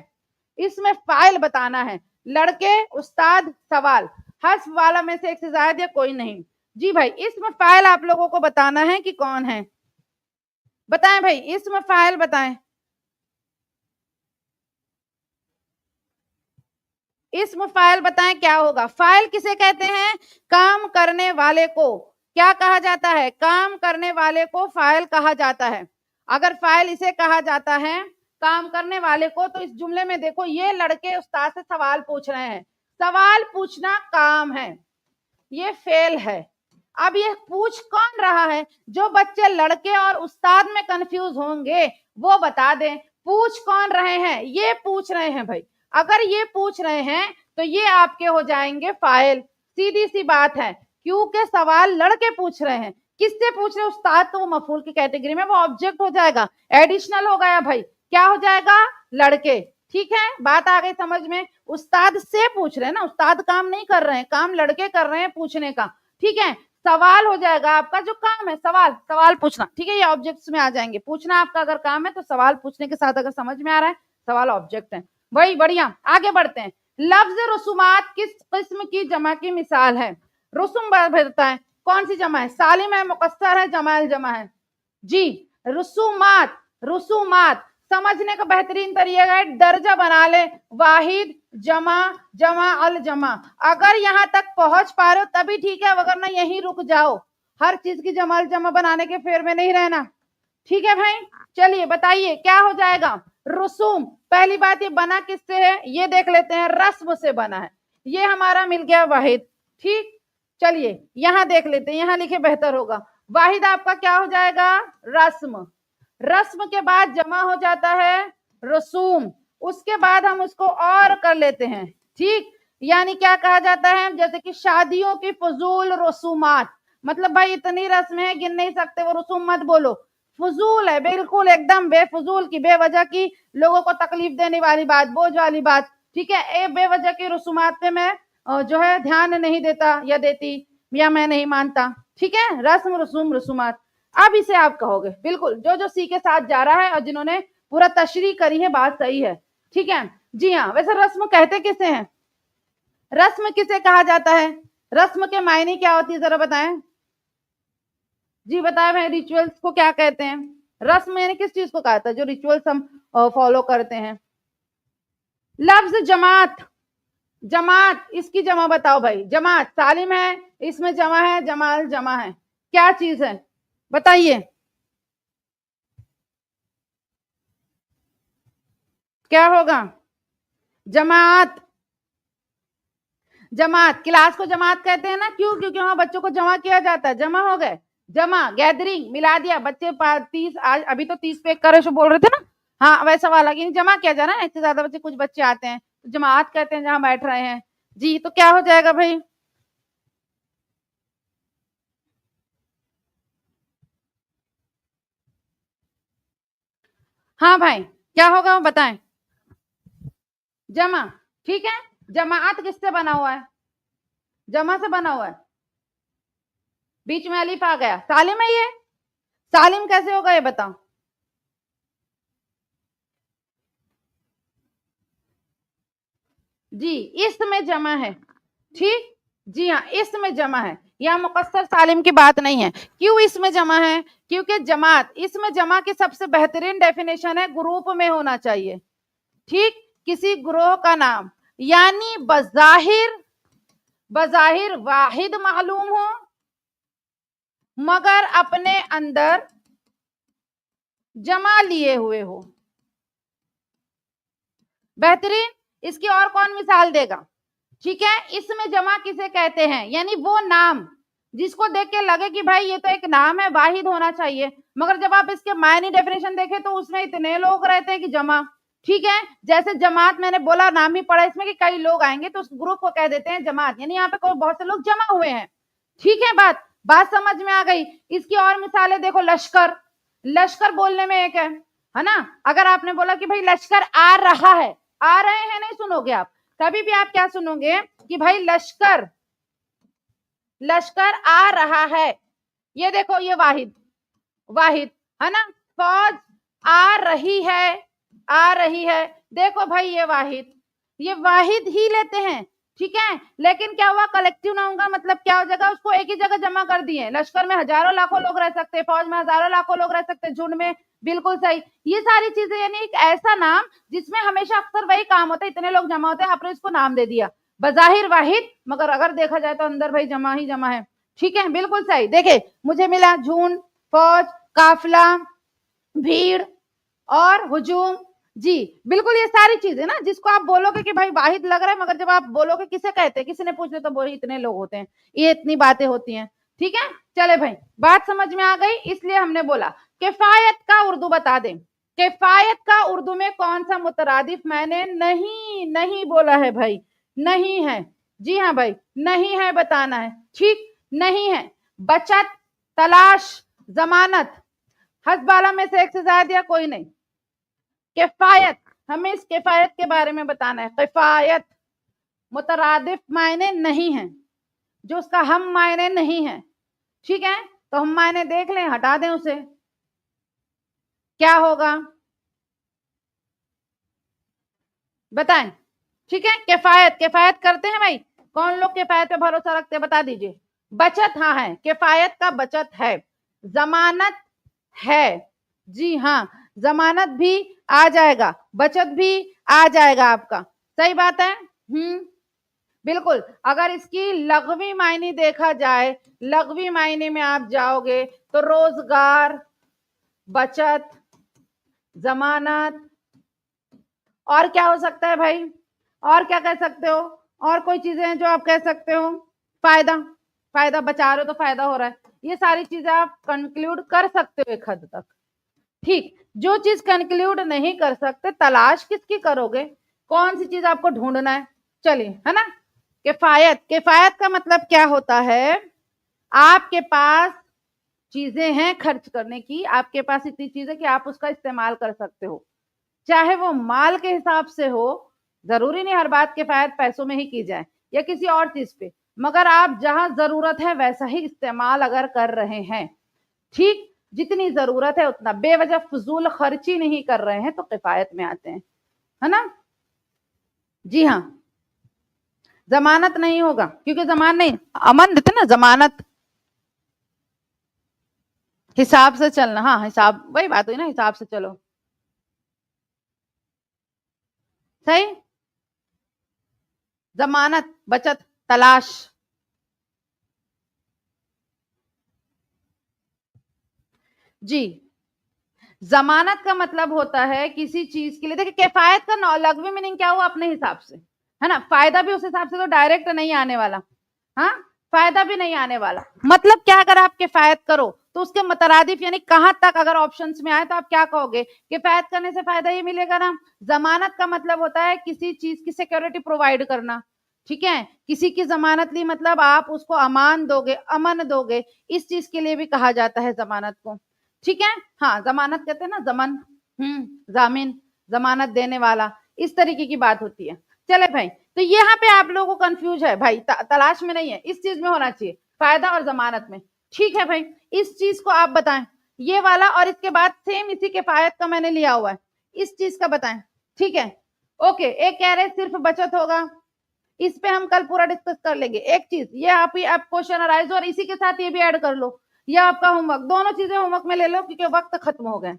इसमें फाइल बताना है। लड़के, उस्ताद, सवाल, हर्फ वाला में से एक से ज्यादा या कोई नहीं। जी भाई, इसमें फाइल आप लोगों को बताना है कि कौन है, बताएं भाई, इसमें फाइल बताएं। इसमें फाइल बताएं क्या होगा। फाइल किसे कहते हैं, काम करने वाले को क्या कहा जाता है, काम करने वाले को फाइल कहा जाता है। अगर फाइल इसे कहा जाता है काम करने वाले को, तो इस जुमले में देखो, ये लड़के उस्ताद से सवाल पूछ रहे हैं। सवाल पूछना काम है, ये फेल है। अब ये पूछ कौन रहा है, जो बच्चे लड़के और उस्ताद में कंफ्यूज होंगे वो बता दें। पूछ कौन रहे हैं, ये पूछ रहे हैं भाई। अगर ये पूछ रहे हैं तो ये आपके हो जाएंगे फाइल, सीधी सी बात है, क्योंकि सवाल लड़के पूछ रहे हैं। किससे पूछ रहे हैं, उस्ताद, तो वो मफूल की कैटेगरी में, वो ऑब्जेक्ट हो जाएगा, एडिशनल हो गया भाई, क्या हो जाएगा, लड़के। ठीक है, बात आ गई समझ में। उस्ताद से पूछ रहे हैं ना, उस्ताद काम नहीं कर रहे हैं, काम लड़के कर रहे हैं पूछने का। ठीक है, सवाल हो जाएगा आपका जो काम है, सवाल, सवाल पूछना। ठीक है, ये ऑब्जेक्ट्स में आ जाएंगे। पूछना आपका अगर काम है तो सवाल पूछने के साथ अगर समझ में आ रहा है, सवाल ऑब्जेक्ट है। वही, बढ़िया, आगे बढ़ते हैं। लफ्ज रसूमात किस किस्म की जमा की मिसाल है। रसूम भरता है, कौन सी जमा है, सालिम है, मुकस्सर है, जमाल जमा है। जी, रसूमात, रसूमात समझने का बेहतरीन तरीका है, दर्जा बना ले, वाहिद, जमा, जमा अल जमा। अगर यहां तक पहुंच पा रहे हो तभी ठीक है, वरना यहीं रुक जाओ। हर चीज की जमा अल जमा बनाने के फेर में नहीं रहना। ठीक है भाई, चलिए बताइए क्या हो जाएगा। रसूम, पहली बात ये बना किससे है, ये देख लेते हैं, रस्म से बना है। ये हमारा मिल गया वाहिद। ठीक, चलिए यहां देख लेते हैं, यहां लिखे बेहतर होगा। वाहिद आपका क्या हो जाएगा, रस्म। रस्म के बाद जमा हो जाता है रसूम। उसके बाद हम उसको और कर लेते हैं। ठीक, यानी क्या कहा जाता है, जैसे कि शादियों की फजूल रसूमात, मतलब भाई इतनी रस्म है गिन नहीं सकते, वो रसूम मत बोलो, फजूल है, बिल्कुल एकदम बेफजूल की, बेवजह की, लोगों को तकलीफ देने वाली बात, बोझ वाली बात। ठीक है, बेवजह की रसूमात पे मैं जो है ध्यान नहीं देता या देती, या मैं नहीं मानता। ठीक है, रस्म, रसूम, रसूमात। अब इसे आप कहोगे, बिल्कुल जो जो सी के साथ जा रहा है और जिन्होंने पूरा तशरीह करी है, बात सही है। ठीक है, जी हाँ, वैसे रस्म कहते किसे हैं, रस्म किसे कहा जाता है, रस्म के मायने क्या होती है, जरा बताएं। जी बताएं भाई, रिचुअल्स को क्या कहते हैं, रस्म यानी किस चीज को कहता है, जो रिचुअल्स हम फॉलो करते हैं। लफ्ज जमात, जमात, इसकी जमा बताओ भाई। जमात, सालिम है, इसमें जमा है, जमाल जमा है, क्या चीज है बताइए, क्या होगा, जमात। जमात, क्लास को जमात कहते हैं ना, क्यों, क्योंकि वहां बच्चों को जमा किया जाता है, जमा हो गए, जमा, गैदरिंग, मिला दिया बच्चे 30, आज अभी तो 30 पे करे शो बोल रहे थे ना, हाँ वैसा वाला, कि जमा किया जा रहा है, इससे ज्यादा बच्चे, कुछ बच्चे आते हैं तो जमात कहते हैं जहां बैठ रहे हैं। जी, तो क्या हो जाएगा भाई, हाँ भाई क्या होगा वो बताएं, जमा। ठीक है, जमात किससे बना हुआ है, जमा से बना हुआ है, बीच में अलिफ आ गया, सालिम है ये, सालिम कैसे होगा ये बताओ। जी, इसमें जमा है। ठीक, जी हाँ, इसमें जमा है, यहाँ मुकस्सर सालिम की बात नहीं है। क्यों इसमें जमा है, क्योंकि जमात, इसमें जमा की सबसे बेहतरीन डेफिनेशन है, ग्रुप में होना चाहिए। ठीक, किसी ग्रोह का नाम, यानी बजाहिर, बजाहिर वाहिद मालूम हो, मगर अपने अंदर जमा लिए हुए हो। बेहतरीन, इसकी और कौन मिसाल देगा। ठीक है, इसमें जमा किसे कहते हैं, यानी वो नाम जिसको देख के लगे कि भाई ये तो एक नाम है, वाहिद होना चाहिए, मगर जब आप इसके मायने डेफिनेशन देखें तो उसमें इतने लोग रहते हैं कि जमा। ठीक है, जैसे जमात मैंने बोला, नाम ही पड़ा इसमें कि कई लोग आएंगे, तो उस ग्रुप को कह देते हैं जमात, यानी यहाँ पे बहुत से लोग जमा हुए हैं। ठीक है, बात बात समझ में आ गई। इसकी और मिसालें देखो, लश्कर, लश्कर बोलने में एक है ना। अगर आपने बोला कि भाई लश्कर आ रहा है, आ रहे हैं नहीं सुनोगे आप, कभी भी आप क्या सुनोगे कि भाई लश्कर, लश्कर आ रहा है। ये देखो, ये वाहिद, वाहिद है ना। फौज आ रही है, आ रही है, देखो भाई ये वाहिद, ये वाहिद ही लेते हैं, ठीक है। लेकिन क्या हुआ, कलेक्टिव नाउन का मतलब क्या हो जाएगा, उसको एक ही जगह जमा कर दिए। लश्कर में हजारों लाखों लोग रह सकते हैं, फौज में हजारों लाखों लोग रह सकते हैं, झुंड में, बिल्कुल सही। ये सारी चीजें यानी एक ऐसा नाम जिसमें हमेशा अक्सर वही काम होता है, इतने लोग जमा होते हैं, आपने इसको नाम दे दिया, बजाहिर वाहिद, मगर अगर देखा जाए तो अंदर भाई जमा ही जमा है। ठीक है, बिल्कुल सही। देखे मुझे मिला झुंड, फौज, काफिला, भीड़ और हुजूम। जी बिल्कुल, ये सारी चीजें ना जिसको आप बोलोगे कि भाई वाहिद लग रहा है, मगर जब आप बोलोगे किसे कहते हैं, किसी ने पूछ लिया तो बोले इतने लोग होते हैं, ये इतनी बातें होती हैं। ठीक है, चले भाई, बात समझ में आ गई, इसलिए हमने बोला किफायत का उर्दू बता दें। किफायत का उर्दू में कौन सा मुतरादिफ, मैंने नहीं नहीं बोला है भाई, नहीं है। जी हाँ भाई, नहीं है बताना है, ठीक, नहीं है। बचत, तलाश, जमानत, हसबाला में से एक से ज्यादा या कोई नहीं। किफायत, हमें इस किफायत के बारे में बताना है। किफायत मुतरादिफ मायने नहीं है, जो उसका हम मायने नहीं है, ठीक है। तो हम मायने देख लें, हटा दें उसे, क्या होगा बताएं। ठीक है, किफायत, किफायत करते हैं भाई, कौन लोग किफायत पे भरोसा रखते हैं बता दीजिए। बचत, हाँ है, किफायत का बचत है। जमानत है, जी हाँ, जमानत भी आ जाएगा, बचत भी आ जाएगा आपका, सही बात है। बिल्कुल। अगर इसकी लघवी मायने देखा जाए, लघवी मायने में आप जाओगे तो रोजगार, बचत, जमानत, और क्या हो सकता है भाई, और क्या कह सकते हो, और कोई चीजें हैं जो आप कह सकते हो, फायदा, फायदा बचा रहे हो तो फायदा हो रहा है, ये सारी चीजें आप कंक्लूड कर सकते हो एक हद तक। ठीक, जो चीज कंक्लूड नहीं कर सकते, तलाश किसकी करोगे, कौन सी चीज आपको ढूंढना है। चलिए, है ना। किफायत, किफायत का मतलब क्या होता है, आपके पास चीजें हैं खर्च करने की, आपके पास इतनी चीजें कि आप उसका इस्तेमाल कर सकते हो, चाहे वो माल के हिसाब से हो, जरूरी नहीं हर बात किफायत पैसों में ही की जाए या किसी और चीज पे, मगर आप जहां जरूरत है वैसा ही इस्तेमाल अगर कर रहे हैं, ठीक, जितनी जरूरत है उतना, बेवजह फजूल खर्ची नहीं कर रहे हैं, तो किफायत में आते हैं, है ना। जी हाँ, जमानत नहीं होगा क्योंकि जमान नहीं, अमन देते ना, जमानत हिसाब से चलना, हाँ हिसाब, वही बात हुई ना, हिसाब से चलो, सही। जमानत, बचत, तलाश, जी। जमानत का मतलब होता है किसी चीज के लिए, देखिए किफायत का लघवी मीनिंग क्या हुआ अपने हिसाब से, है ना, फायदा भी उस हिसाब से तो डायरेक्ट नहीं आने वाला, हाँ, फायदा भी नहीं आने वाला, मतलब क्या, अगर आप किफायत करो तो उसके मुतरादिफ यानी कहां तक अगर ऑप्शंस में आए तो आप क्या कहोगे, किफायत करने से फायदा ही मिलेगा ना। जमानत का मतलब होता है किसी चीज की सिक्योरिटी प्रोवाइड करना, ठीक है, किसी की जमानत ली मतलब आप उसको अमान दोगे, अमन दोगे, इस चीज के लिए भी कहा जाता है जमानत को, ठीक है। हाँ, जमानत कहते हैं ना, जमन, जामीन, जमानत देने वाला, इस तरीके की बात होती है। चले भाई, तो यहाँ पे आप लोगों को कंफ्यूज है भाई, तलाश में नहीं है, इस चीज में होना चाहिए, फायदा और जमानत में, ठीक है भाई, इस चीज को आप बताएं, ये वाला, और इसके बाद सेम इसी किफायत का मैंने लिया हुआ है, इस चीज का बताएं, ठीक है। ओके, एक कह रहे सिर्फ बचत होगा, इस पे हम कल पूरा डिस्कस कर लेंगे। एक चीज ये आप ही, आप क्वेश्चन अराइज और इसी के साथ ये भी ऐड कर लो, या आपका होमवर्क, दोनों चीजें होमवर्क में ले लो क्योंकि वक्त खत्म हो गए,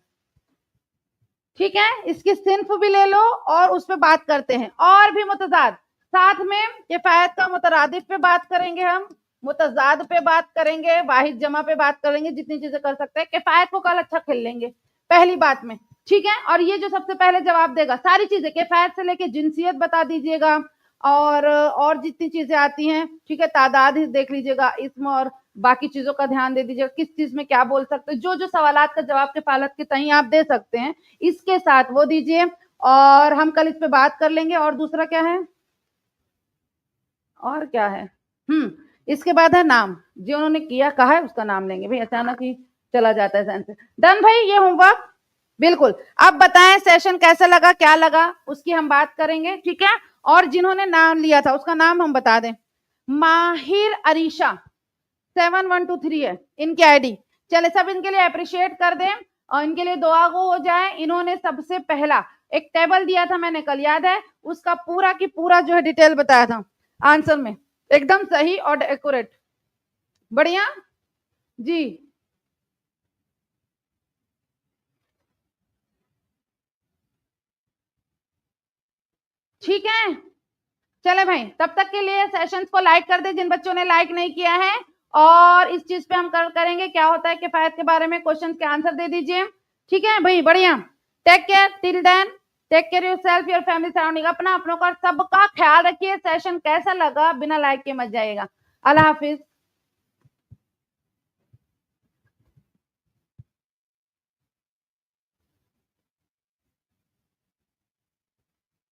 ठीक है। इसकी सिंफ भी ले लो और उस पर बात करते हैं, और भी मुतजाद, साथ में किफायत का मुतरादिफ पे बात करेंगे हम, मुतजाद पे बात करेंगे, वाहिद जमा पे बात करेंगे, जितनी चीजें कर सकते हैं, किफायत को कल अच्छा खेल लेंगे पहली बात में, ठीक है। और ये जो सबसे पहले जवाब देगा, सारी चीजें किफायत से लेके जिनसियत बता दीजिएगा, और जितनी चीजें आती हैं, ठीक है, तादाद ही देख लीजिएगा, इसमें और बाकी चीजों का ध्यान दे दीजिएगा, किस चीज में क्या बोल सकते हैं, जो जो सवालात का जवाब किफायत के तहीं आप दे सकते हैं, इसके साथ वो दीजिए, और हम कल इस पे बात कर लेंगे। और दूसरा क्या है, और क्या है, इसके बाद है नाम, जो उन्होंने किया कहा है उसका नाम लेंगे। भाई अचानक ही चला जाता है सेंस। डन भाई, ये होमवर्क बिल्कुल। अब बताएं सेशन कैसा लगा, क्या लगा, उसकी हम बात करेंगे, ठीक है। और जिन्होंने नाम लिया था उसका नाम हम बता दें। माहिर अरीशा 7123 है इनकी आईडी। चले सब इनके लिए अप्रिशिएट कर दें और इनके लिए दुआ गो हो जाए। इन्होंने सबसे पहला एक टेबल दिया था मैंने कल, याद है, उसका पूरा की पूरा जो है डिटेल बताया था आंसर में, एकदम सही और एक्यूरेट। बढ़िया जी। ठीक है, चले भाई, तब तक के लिए सेशंस को लाइक कर दे जिन बच्चों ने लाइक नहीं किया है। और इस चीज पे हम करेंगे क्या होता है किफायत के बारे में, क्वेश्चंस के आंसर दे दीजिए, ठीक है भाई। बढ़िया, take care, till then take care yourself, your family surrounding, अपना अपनों का सबका ख्याल रखिए। सेशन कैसा लगा बिना लाइक के मत जाइएगा। अल्लाह हाफिज।